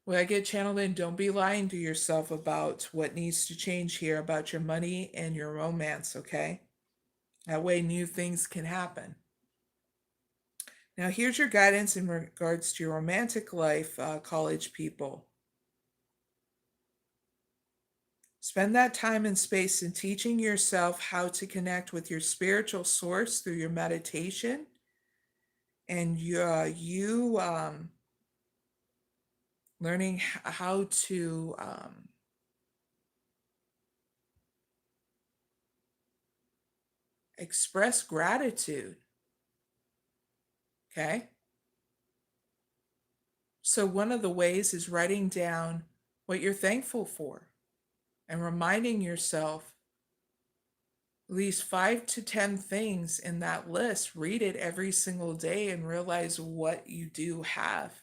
When I get channeled in, don't be lying to yourself about what needs to change here about your money and your romance, okay? That way new things can happen. Now here's your guidance in regards to your romantic life, college people. Spend that time and space in teaching yourself how to connect with your spiritual source through your meditation and you learning how to express gratitude. Okay. So one of the ways is writing down what you're thankful for and reminding yourself at least 5 to 10 things in that list. Read it every single day and realize what you do have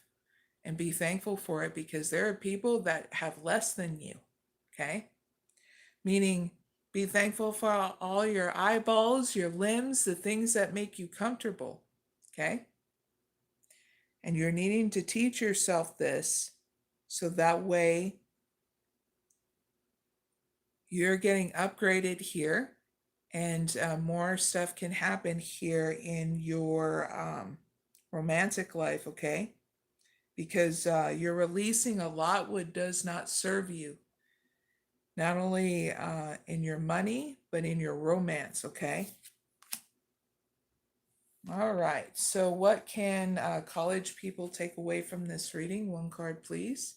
and be thankful for it, because there are people that have less than you. Okay. Meaning, be thankful for all your eyeballs, your limbs, the things that make you comfortable. Okay. And you're needing to teach yourself this so that way you're getting upgraded here, and more stuff can happen here in your romantic life, okay? Because you're releasing a lot what does not serve you, not only in your money, but in your romance, okay? All right, so what can college people take away from this reading? One card, please.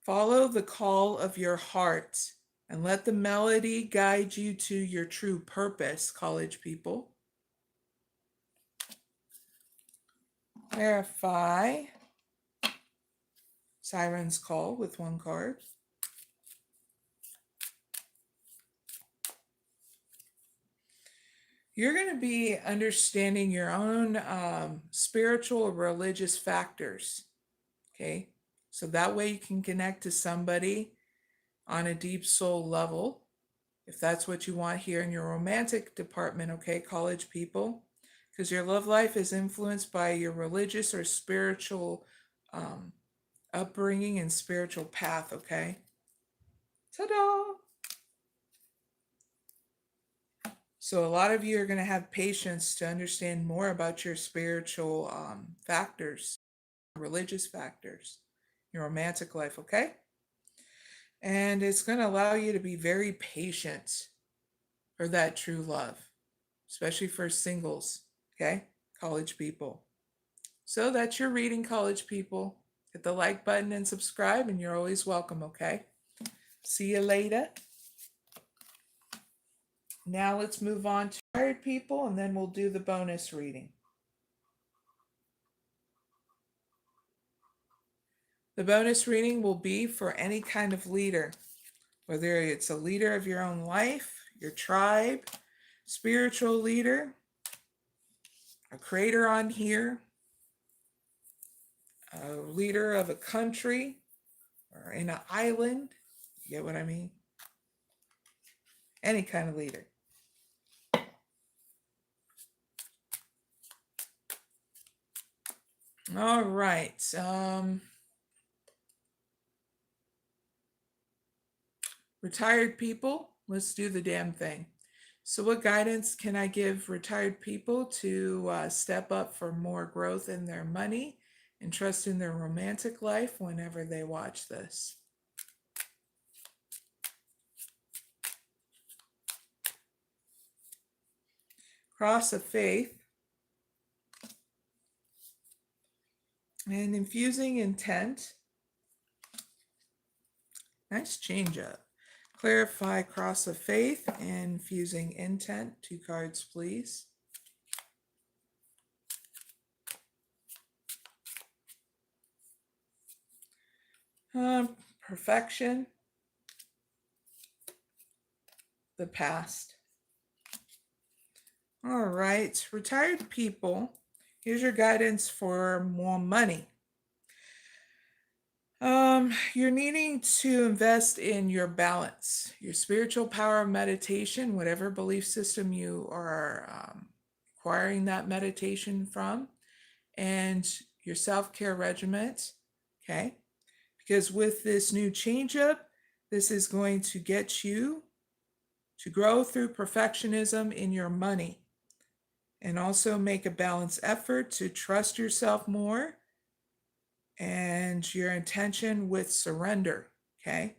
Follow the call of your heart and let the melody guide you to your true purpose, college people. Clarify Siren's Call with one card. You're going to be understanding your own spiritual or religious factors, okay? So that way you can connect to somebody on a deep soul level, if that's what you want here in your romantic department, okay, college people? Because your love life is influenced by your religious or spiritual upbringing and spiritual path, okay? Ta-da! So a lot of you are going to have patience to understand more about your spiritual factors, religious factors, your romantic life, okay? And it's going to allow you to be very patient for that true love, especially for singles, okay? College people. So that's your reading, college people. Hit the like button and subscribe, and you're always welcome, okay? See you later. Now let's move on to married people, and then we'll do the bonus reading. The bonus reading will be for any kind of leader, whether it's a leader of your own life, your tribe, spiritual leader, a creator on here, a leader of a country, or in an island. You get what I mean? Any kind of leader. All right. Retired people, let's do the damn thing. So what guidance can I give retired people to step up for more growth in their money and trust in their romantic life whenever they watch this? Cross of Faith and Infusing Intent. Nice change up. Clarify Cross of Faith and Infusing Intent. 2 cards, please. Perfection. The past. All right, retired people, here's your guidance for more money. You're needing to invest in your balance, your spiritual power of meditation, whatever belief system you are acquiring that meditation from, and your self-care regiment, okay? Because with this new change up, this is going to get you to grow through perfectionism in your money, and also make a balanced effort to trust yourself more and your intention with surrender, okay?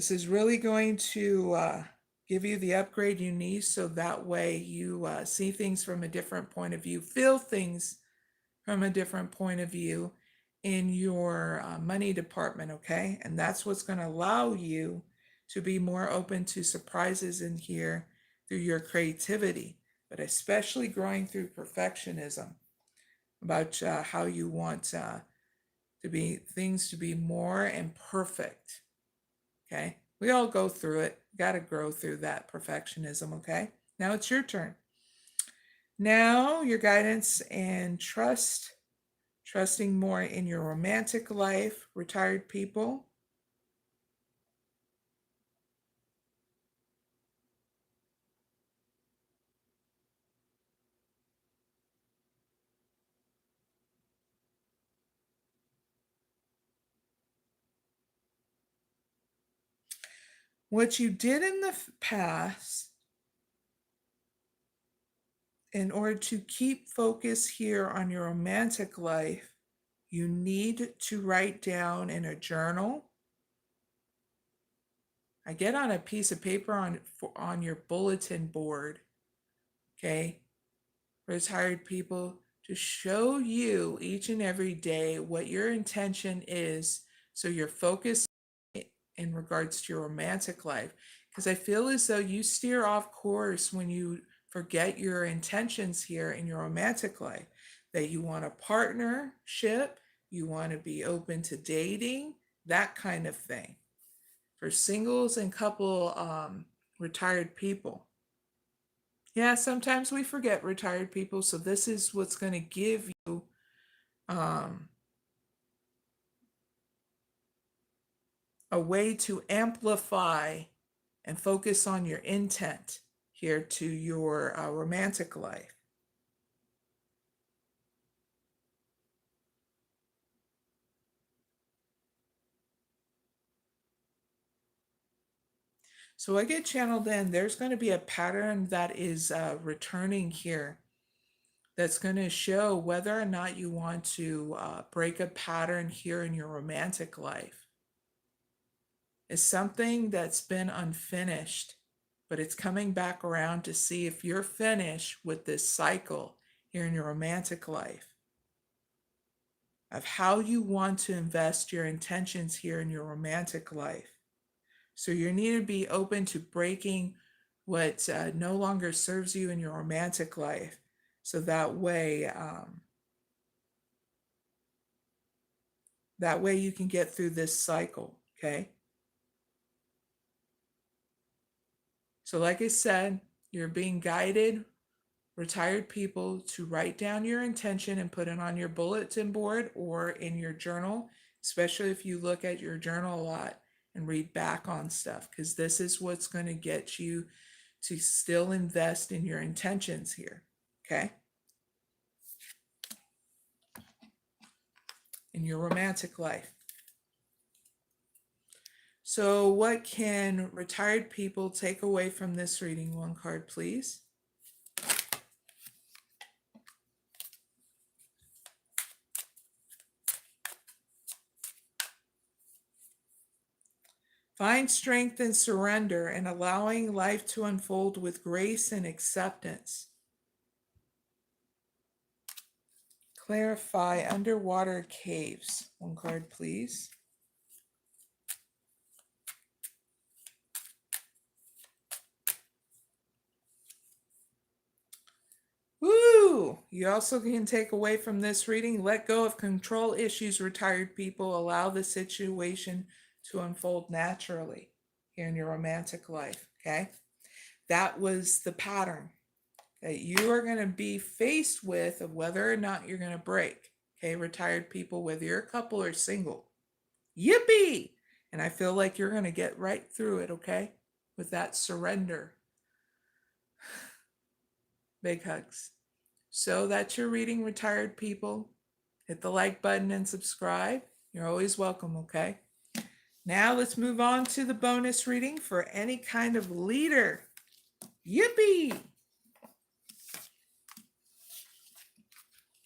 This is really going to give you the upgrade you need so that way you see things from a different point of view, feel things from a different point of view in your money department, okay? And that's what's going to allow you to be more open to surprises in here through your creativity, but especially growing through perfectionism about how you want to be things to be more and perfect. Okay, we all go through it. Got to grow through that perfectionism. Okay, now it's your turn. Now your guidance and trusting more in your romantic life, retired people. What you did in the past in order to keep focus here on your romantic life, you need to write down in a journal. I get on a piece of paper on your bulletin board, okay, retired people, to show you each and every day what your intention is, so you're focused in regards to your romantic life. Because I feel as though you steer off course when you forget your intentions here in your romantic life, that you want a partnership, you want to be open to dating, that kind of thing. For singles and couple retired people. Yeah, sometimes we forget retired people, so this is what's going to give you a way to amplify and focus on your intent here to your romantic life. So I get channeled in. There's going to be a pattern that is returning here that's going to show whether or not you want to break a pattern here in your romantic life. It's something that's been unfinished, but it's coming back around to see if you're finished with this cycle here in your romantic life of how you want to invest your intentions here in your romantic life. So you need to be open to breaking what no longer serves you in your romantic life. So that way you can get through this cycle, okay? So like I said, you're being guided, retired people, to write down your intention and put it on your bulletin board or in your journal, especially if you look at your journal a lot and read back on stuff, because this is what's going to get you to still invest in your intentions here, okay? In your romantic life. So what can retired people take away from this reading? One card, please. Find strength and surrender and allowing life to unfold with grace and acceptance. Clarify underwater caves. One card, please. Woo! You also can take away from this reading, let go of control issues, retired people. Allow the situation to unfold naturally here in your romantic life, okay? That was the pattern that you are going to be faced with of whether or not you're going to break, okay? Retired people, whether you're a couple or single. Yippee! And I feel like you're going to get right through it, okay? With that surrender. Big hugs. So that's your reading, retired people. Hit the like button and subscribe. You're always welcome, okay? Now let's move on to the bonus reading for any kind of leader. Yippee!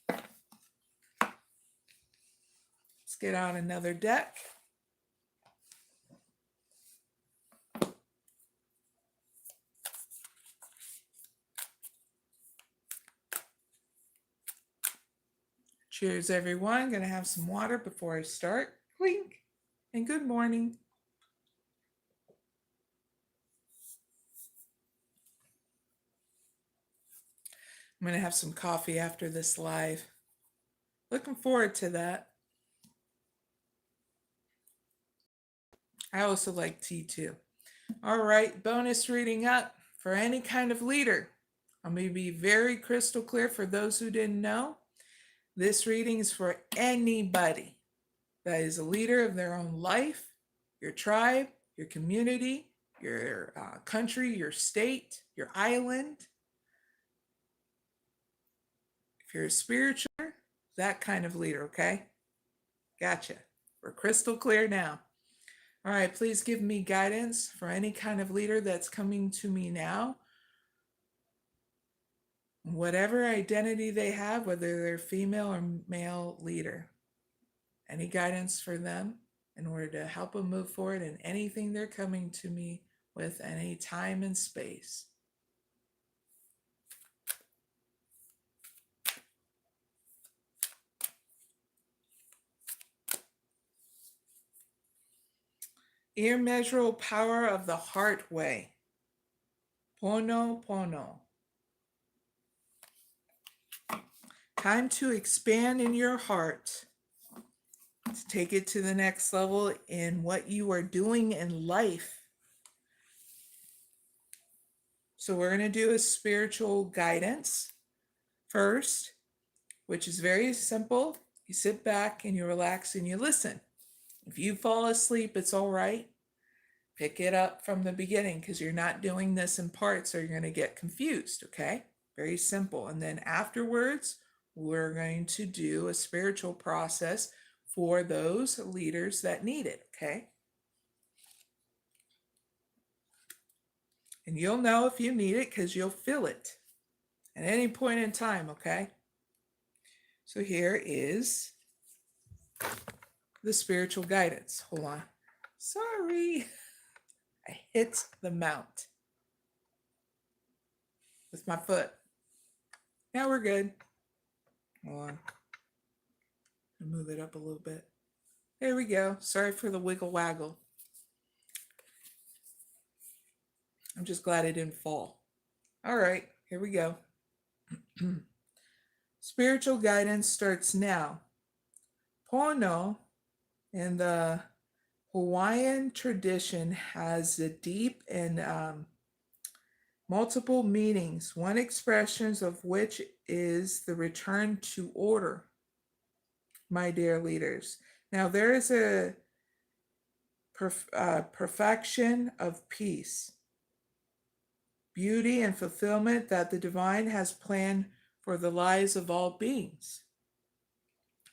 Let's get out another deck. Cheers, everyone. I'm going to have some water before I start. Clink. And good morning. I'm going to have some coffee after this live. Looking forward to that. I also like tea too. All right, bonus reading up for any kind of leader. I'm going to be very crystal clear for those who didn't know. This reading is for anybody that is a leader of their own life, your tribe, your community, your country, your state, your island. If you're a spiritual, that kind of leader, okay? Gotcha. We're crystal clear now. All right, please give me guidance for any kind of leader that's coming to me now. Whatever identity they have, whether they're female or male leader. Any guidance for them in order to help them move forward in anything they're coming to me with, any time and space. Immeasurable power of the heart way. Pono. Time to expand in your heart, to take it to the next level in what you are doing in life. So we're going to do a spiritual guidance first, which is very simple. You sit back and you relax and you listen. If you fall asleep, it's all right. Pick it up from the beginning because you're not doing this in parts or you're going to get confused, okay? Very simple. And then afterwards, we're going to do a spiritual process for those leaders that need it, okay? And you'll know if you need it because you'll feel it at any point in time, okay? So here is the spiritual guidance. Hold on. Sorry. I hit the mount with my foot. Now we're good. Hold on. Move it up a little bit. There we go. Sorry for the wiggle waggle. I'm just glad I didn't fall. All right, here we go. Spiritual guidance starts now. Pono in the Hawaiian tradition has a deep and multiple meanings, one expression of which is the return to order, my dear leaders. Now, there is a perfection of peace, beauty, and fulfillment that the divine has planned for the lives of all beings.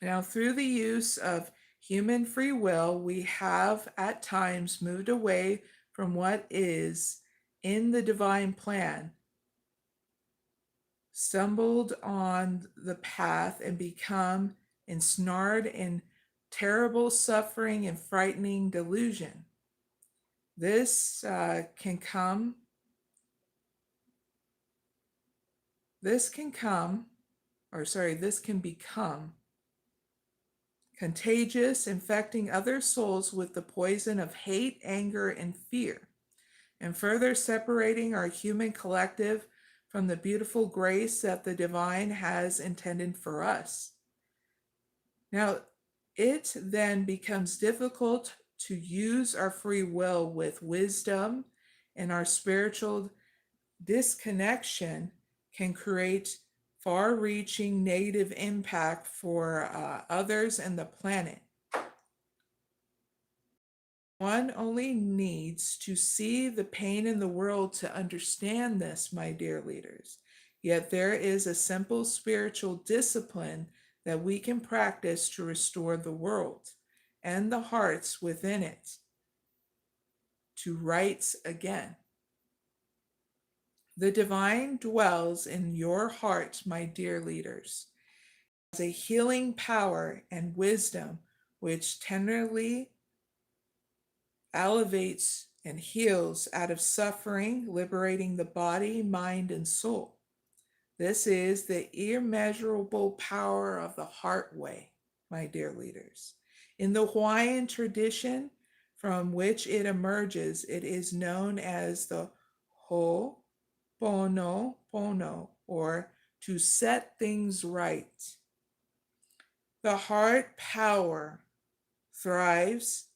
Now, through the use of human free will, we have at times moved away from what is in the divine plan, stumbled on the path, and become ensnared in terrible suffering and frightening delusion. This can become contagious, infecting other souls with the poison of hate, anger, and fear, and further separating our human collective from the beautiful grace that the divine has intended for us. Now, it then becomes difficult to use our free will with wisdom, and our spiritual disconnection can create far-reaching negative impact for others and the planet. One only needs to see the pain in the world to understand this, my dear leaders. Yet there is a simple spiritual discipline that we can practice to restore the world and the hearts within it to rights again. The divine dwells in your heart, my dear leaders, as a healing power and wisdom which tenderly elevates and heals out of suffering, liberating the body, mind, and soul. This is the immeasurable power of the heart way, my dear leaders. In the Hawaiian tradition from which it emerges, it is known as the Ho'oponopono, or to set things right. The heart power thrives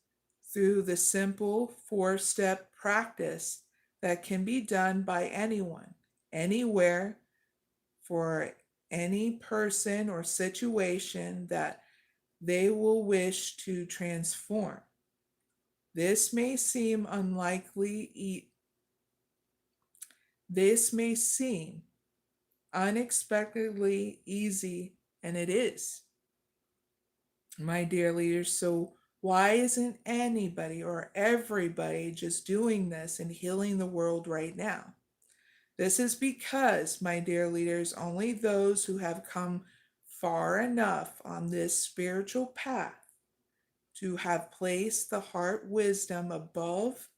through the simple four-step practice that can be done by anyone, anywhere, for any person or situation that they will wish to transform. This may seem unlikely, this may seem unexpectedly easy, and it is, my dear leaders. So why isn't anybody or everybody just doing this and healing the world right now? This is because, my dear leaders, only those who have come far enough on this spiritual path to have placed the heart wisdom above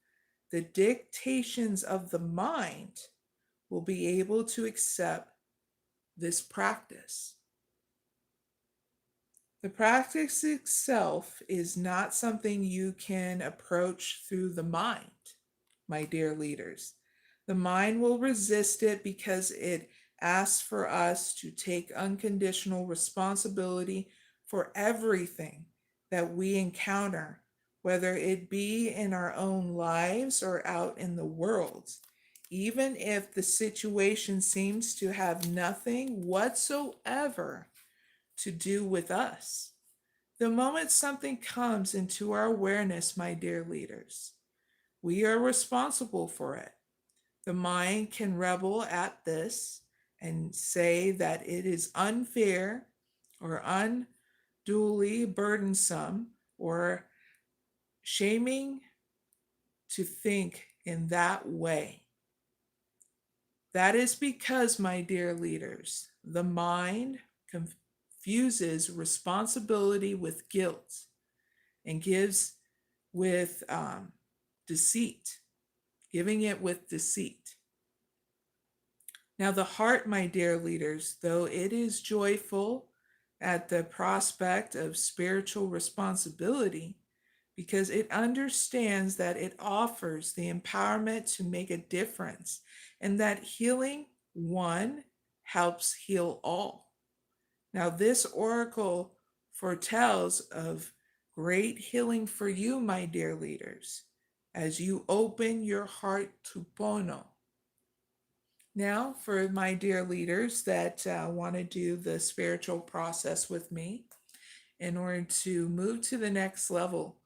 the dictations of the mind will be able to accept this practice. The practice itself is not something you can approach through the mind, my dear leaders. The mind will resist it because it asks for us to take unconditional responsibility for everything that we encounter, whether it be in our own lives or out in the world. Even if the situation seems to have nothing whatsoever to do with us. The moment something comes into our awareness, my dear leaders, we are responsible for it. The mind can rebel at this and say that it is unfair or unduly burdensome or shaming to think in that way. That is because, my dear leaders, the mind confuses responsibility with guilt and gives with deceit, giving it with deceit. Now, the heart, my dear leaders, though it is joyful at the prospect of spiritual responsibility, because it understands that it offers the empowerment to make a difference and that healing one helps heal all. Now, this oracle foretells of great healing for you, my dear leaders, as you open your heart to Pono. Now, for my dear leaders that want to do the spiritual process with me in order to move to the next level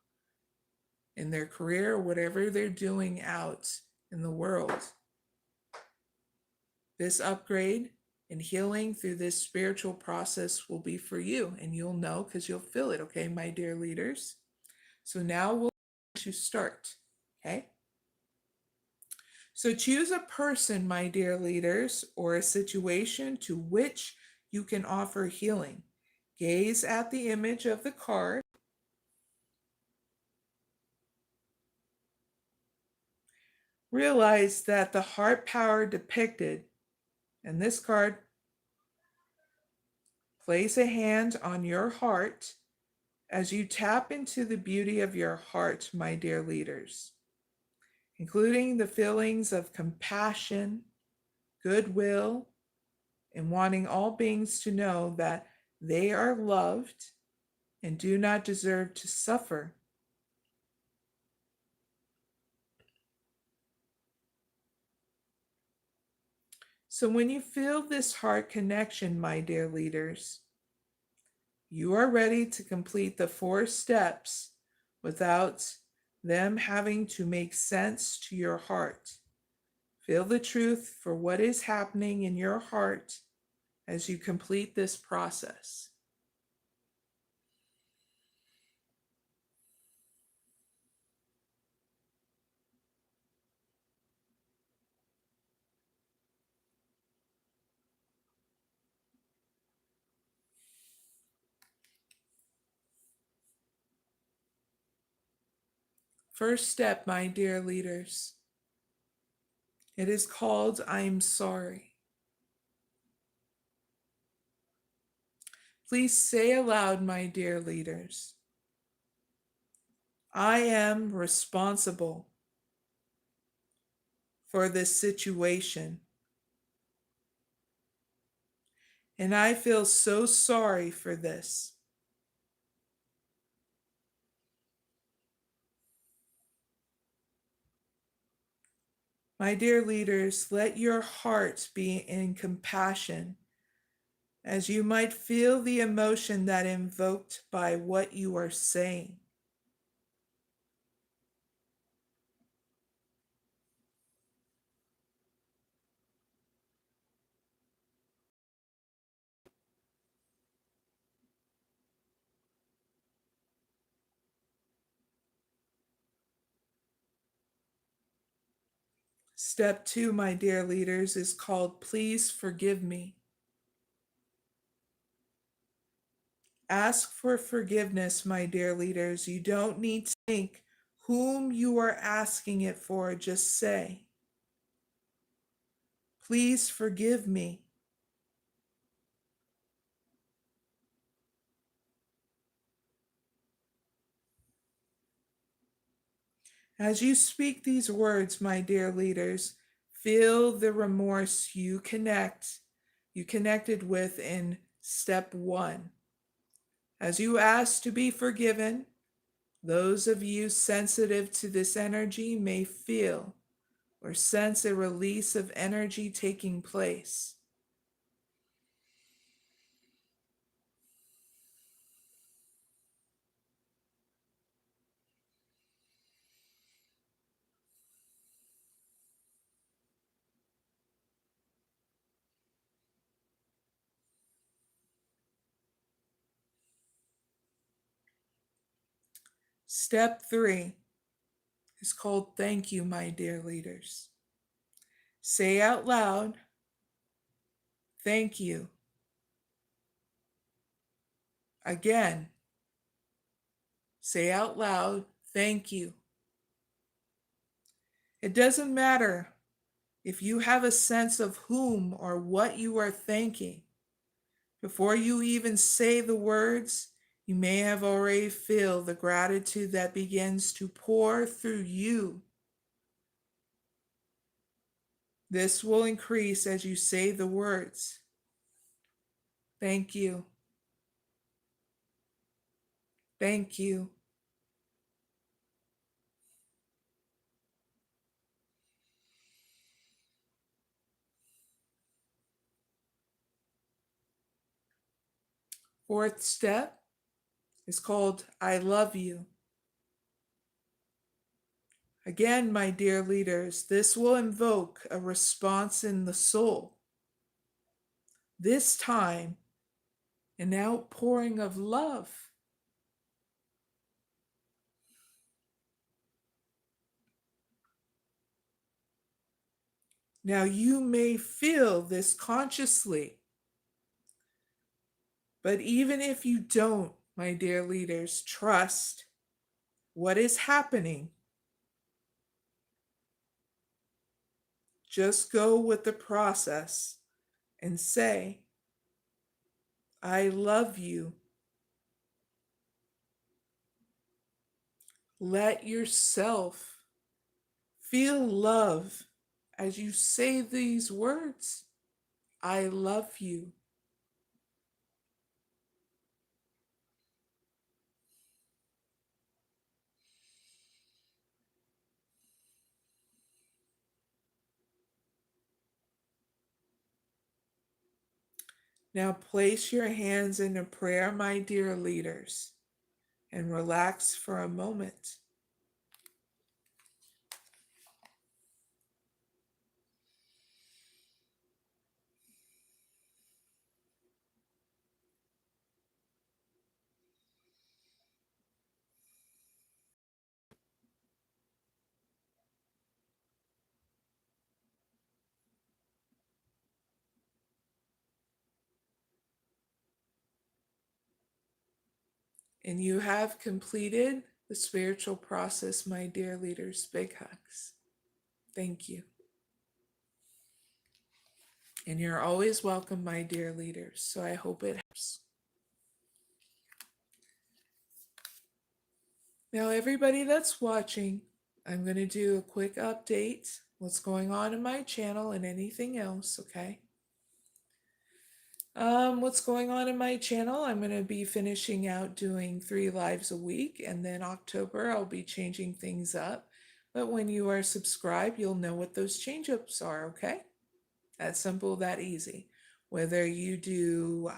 in their career, whatever they're doing out in the world, this upgrade and healing through this spiritual process will be for you, and you'll know because you'll feel it, okay, my dear leaders? So now we'll start, okay? So choose a person, my dear leaders, or a situation to which you can offer healing. Gaze at the image of the card. Realize that the heart power depicted in this card, place a hand on your heart as you tap into the beauty of your heart, my dear leaders, including the feelings of compassion, goodwill, and wanting all beings to know that they are loved and do not deserve to suffer. So when you feel this heart connection, my dear leaders, you are ready to complete the 4 steps without them having to make sense to your heart. Feel the truth for what is happening in your heart as you complete this process. First step, my dear leaders, it is called I'm sorry. Please say aloud, my dear leaders, I am responsible for this situation, and I feel so sorry for this. My dear leaders, let your heart be in compassion as you might feel the emotion that invoked by what you are saying. Step 2, my dear leaders, is called Please Forgive Me. Ask for forgiveness, my dear leaders. You don't need to think whom you are asking it for. Just say, please forgive me. As you speak these words, my dear leaders, feel the remorse you connected with in step 1. As you ask to be forgiven, those of you sensitive to this energy may feel or sense a release of energy taking place. Step 3 is called Thank You, my dear leaders. Say out loud, thank you. Again, say out loud, thank you. It doesn't matter if you have a sense of whom or what you are thanking. Before you even say the words, you may have already feel the gratitude that begins to pour through you. This will increase as you say the words. Thank you. Thank you. Fourth step is called I love you. Again, my dear leaders, this will invoke a response in the soul. This time, an outpouring of love. Now, you may feel this consciously, but even if you don't, my dear leaders, trust what is happening. Just go with the process and say, I love you. Let yourself feel love as you say these words. I love you. Now place your hands in a prayer, my dear leaders, and relax for a moment. And you have completed the spiritual process, my dear leaders. Big hugs. Thank you. And you're always welcome, my dear leaders. So I hope it helps. Now, everybody that's watching, I'm going to do a quick update, what's going on in my channel and anything else, okay? What's going on in my channel? I'm going to be finishing out doing 3 lives a week, and then October I'll be changing things up. But when you are subscribed, you'll know what those change-ups are, okay? That simple, that easy. Whether you do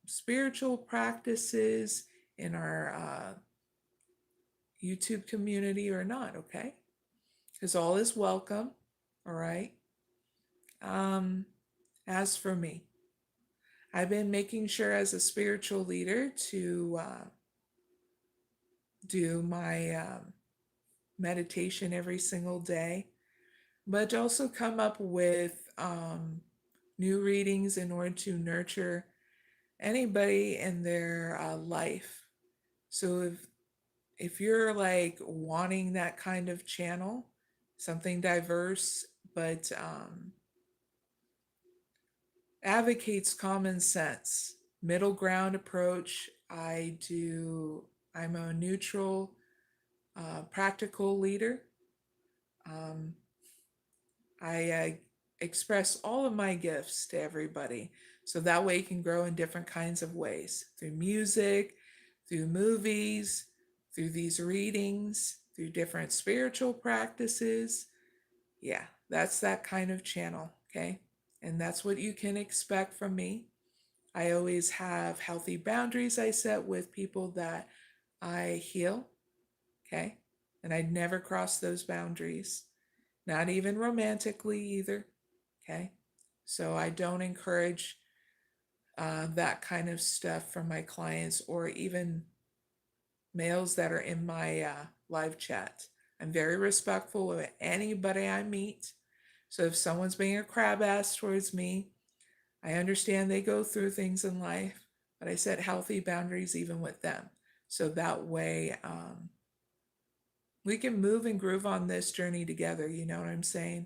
spiritual practices in our YouTube community or not, okay? Because all is welcome, all right? As for me, I've been making sure as a spiritual leader to do my meditation every single day, but also come up with new readings in order to nurture anybody in their life. So if you're like wanting that kind of channel, something diverse, but advocates common sense, middle ground approach. I'm a neutral, practical leader. Um, I express all of my gifts to everybody. So that way you can grow in different kinds of ways through music, through movies, through these readings, through different spiritual practices. Yeah, that's that kind of channel. Okay. And that's what you can expect from me. I always have healthy boundaries I set with people that I heal. Okay. And I'd never cross those boundaries, not even romantically either. Okay. So I don't encourage that kind of stuff from my clients or even males that are in my live chat. I'm very respectful of anybody I meet. So if someone's being a crab ass towards me, I understand they go through things in life, but I set healthy boundaries even with them. So that way we can move and groove on this journey together. You know what I'm saying?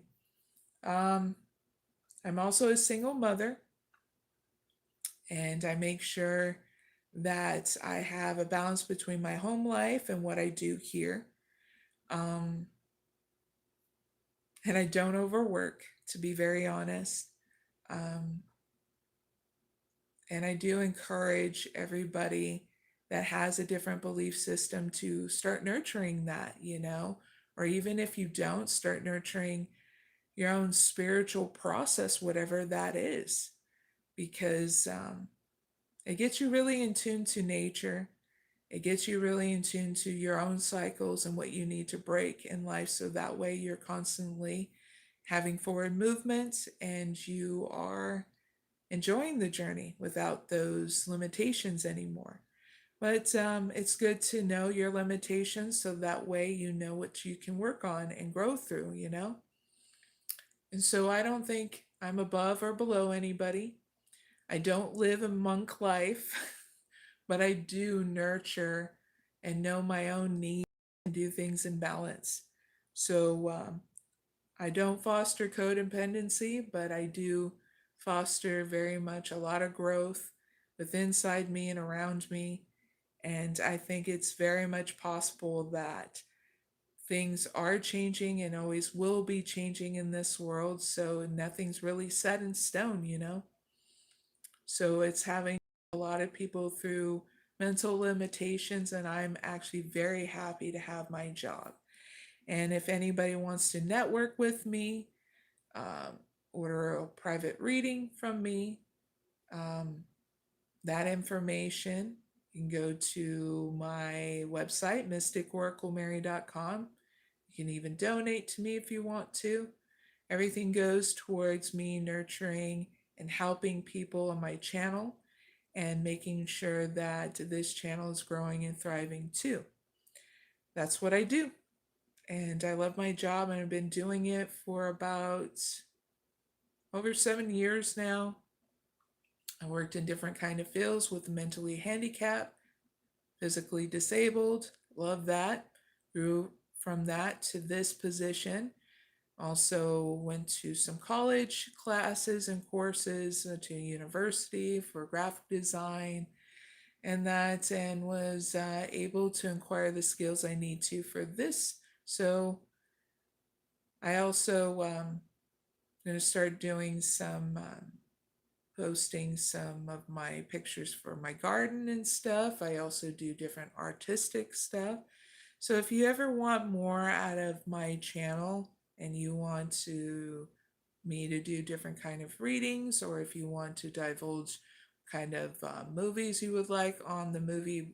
Um, I'm also a single mother, and I make sure that I have a balance between my home life and what I do here. Um, and I don't overwork, to be very honest. Um, and I do encourage everybody that has a different belief system to start nurturing that, or even if you don't, start nurturing your own spiritual process, whatever that is, because it gets you really in tune to nature. It gets you really in tune to your own cycles and what you need to break in life. So that way you're constantly having forward movement and you are enjoying the journey without those limitations anymore. But it's good to know your limitations so that way you know what you can work on and grow through. And so I don't think I'm above or below anybody. I don't live a monk life, but I do nurture and know my own needs and do things in balance. So I don't foster codependency, but I do foster very much a lot of growth with inside me and around me. And I think it's very much possible that things are changing and always will be changing in this world. So nothing's really set in stone. So it's having a lot of people through mental limitations, and I'm actually very happy to have my job. And if anybody wants to network with me, um, order a private reading from me, um, that information, you can go to my website, mysticoraclemary.com. You can even donate to me if you want to. Everything goes towards me nurturing and helping people on my channel and making sure that this channel is growing and thriving too. That's what I do. And I love my job, and I've been doing it for about over 7 years now. I worked in different kind of fields with mentally handicapped, physically disabled. Love that. Grew from that to this position. Also went to some college classes and courses, to university for graphic design, and was able to acquire the skills I need to for this. So I also going to start doing some posting some of my pictures for my garden and stuff. I also do different artistic stuff. So if you ever want more out of my channel and you want me to do different kind of readings, or if you want to divulge kind of movies you would like on the movie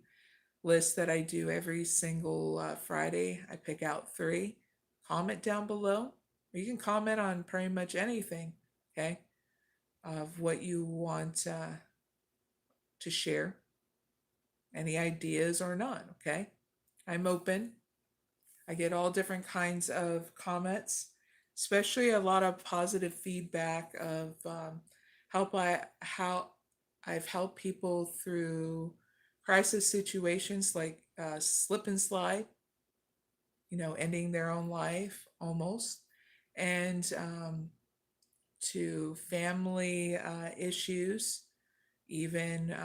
list that I do every single Friday, I pick out 3. Comment down below. Or you can comment on pretty much anything, okay, of what you want to share, any ideas or not, okay? I'm open. I get all different kinds of comments, especially a lot of positive feedback of how I've helped people through crisis situations like slip and slide, ending their own life almost, and to family issues, even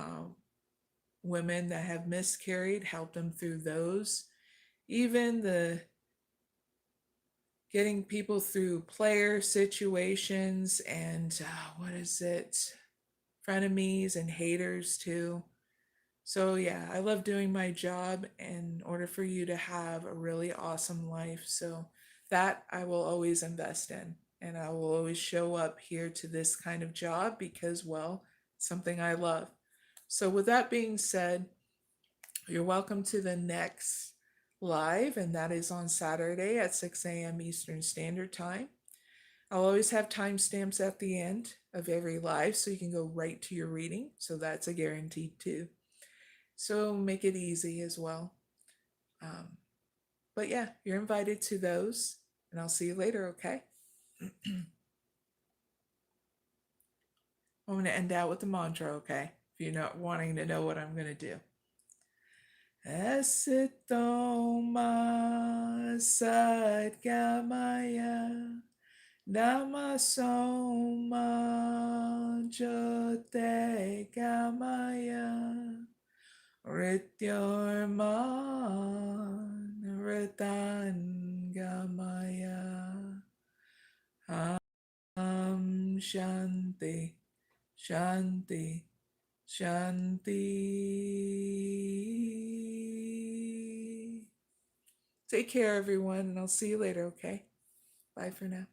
women that have miscarried, help them through those, even the getting people through player situations and what is it, frenemies and haters too. So yeah, I love doing my job in order for you to have a really awesome life. So that I will always invest in, and I will always show up here to this kind of job because, well, it's something I love. So with that being said, you're welcome to the next live, and that is on Saturday at 6 a.m. Eastern Standard Time. I'll always have timestamps at the end of every live so you can go right to your reading. So that's a guarantee too. So make it easy as well. But yeah, you're invited to those, and I'll see you later, okay? I'm going to end out with the mantra, okay? If you're not wanting to know what I'm going to do. Asitoma Sadgamaya Namasoma Jyote Gamaya Rityorman Ritan Gamaya Shanti Shanti Shanti. Take care, everyone, and I'll see you later, okay? Bye for now.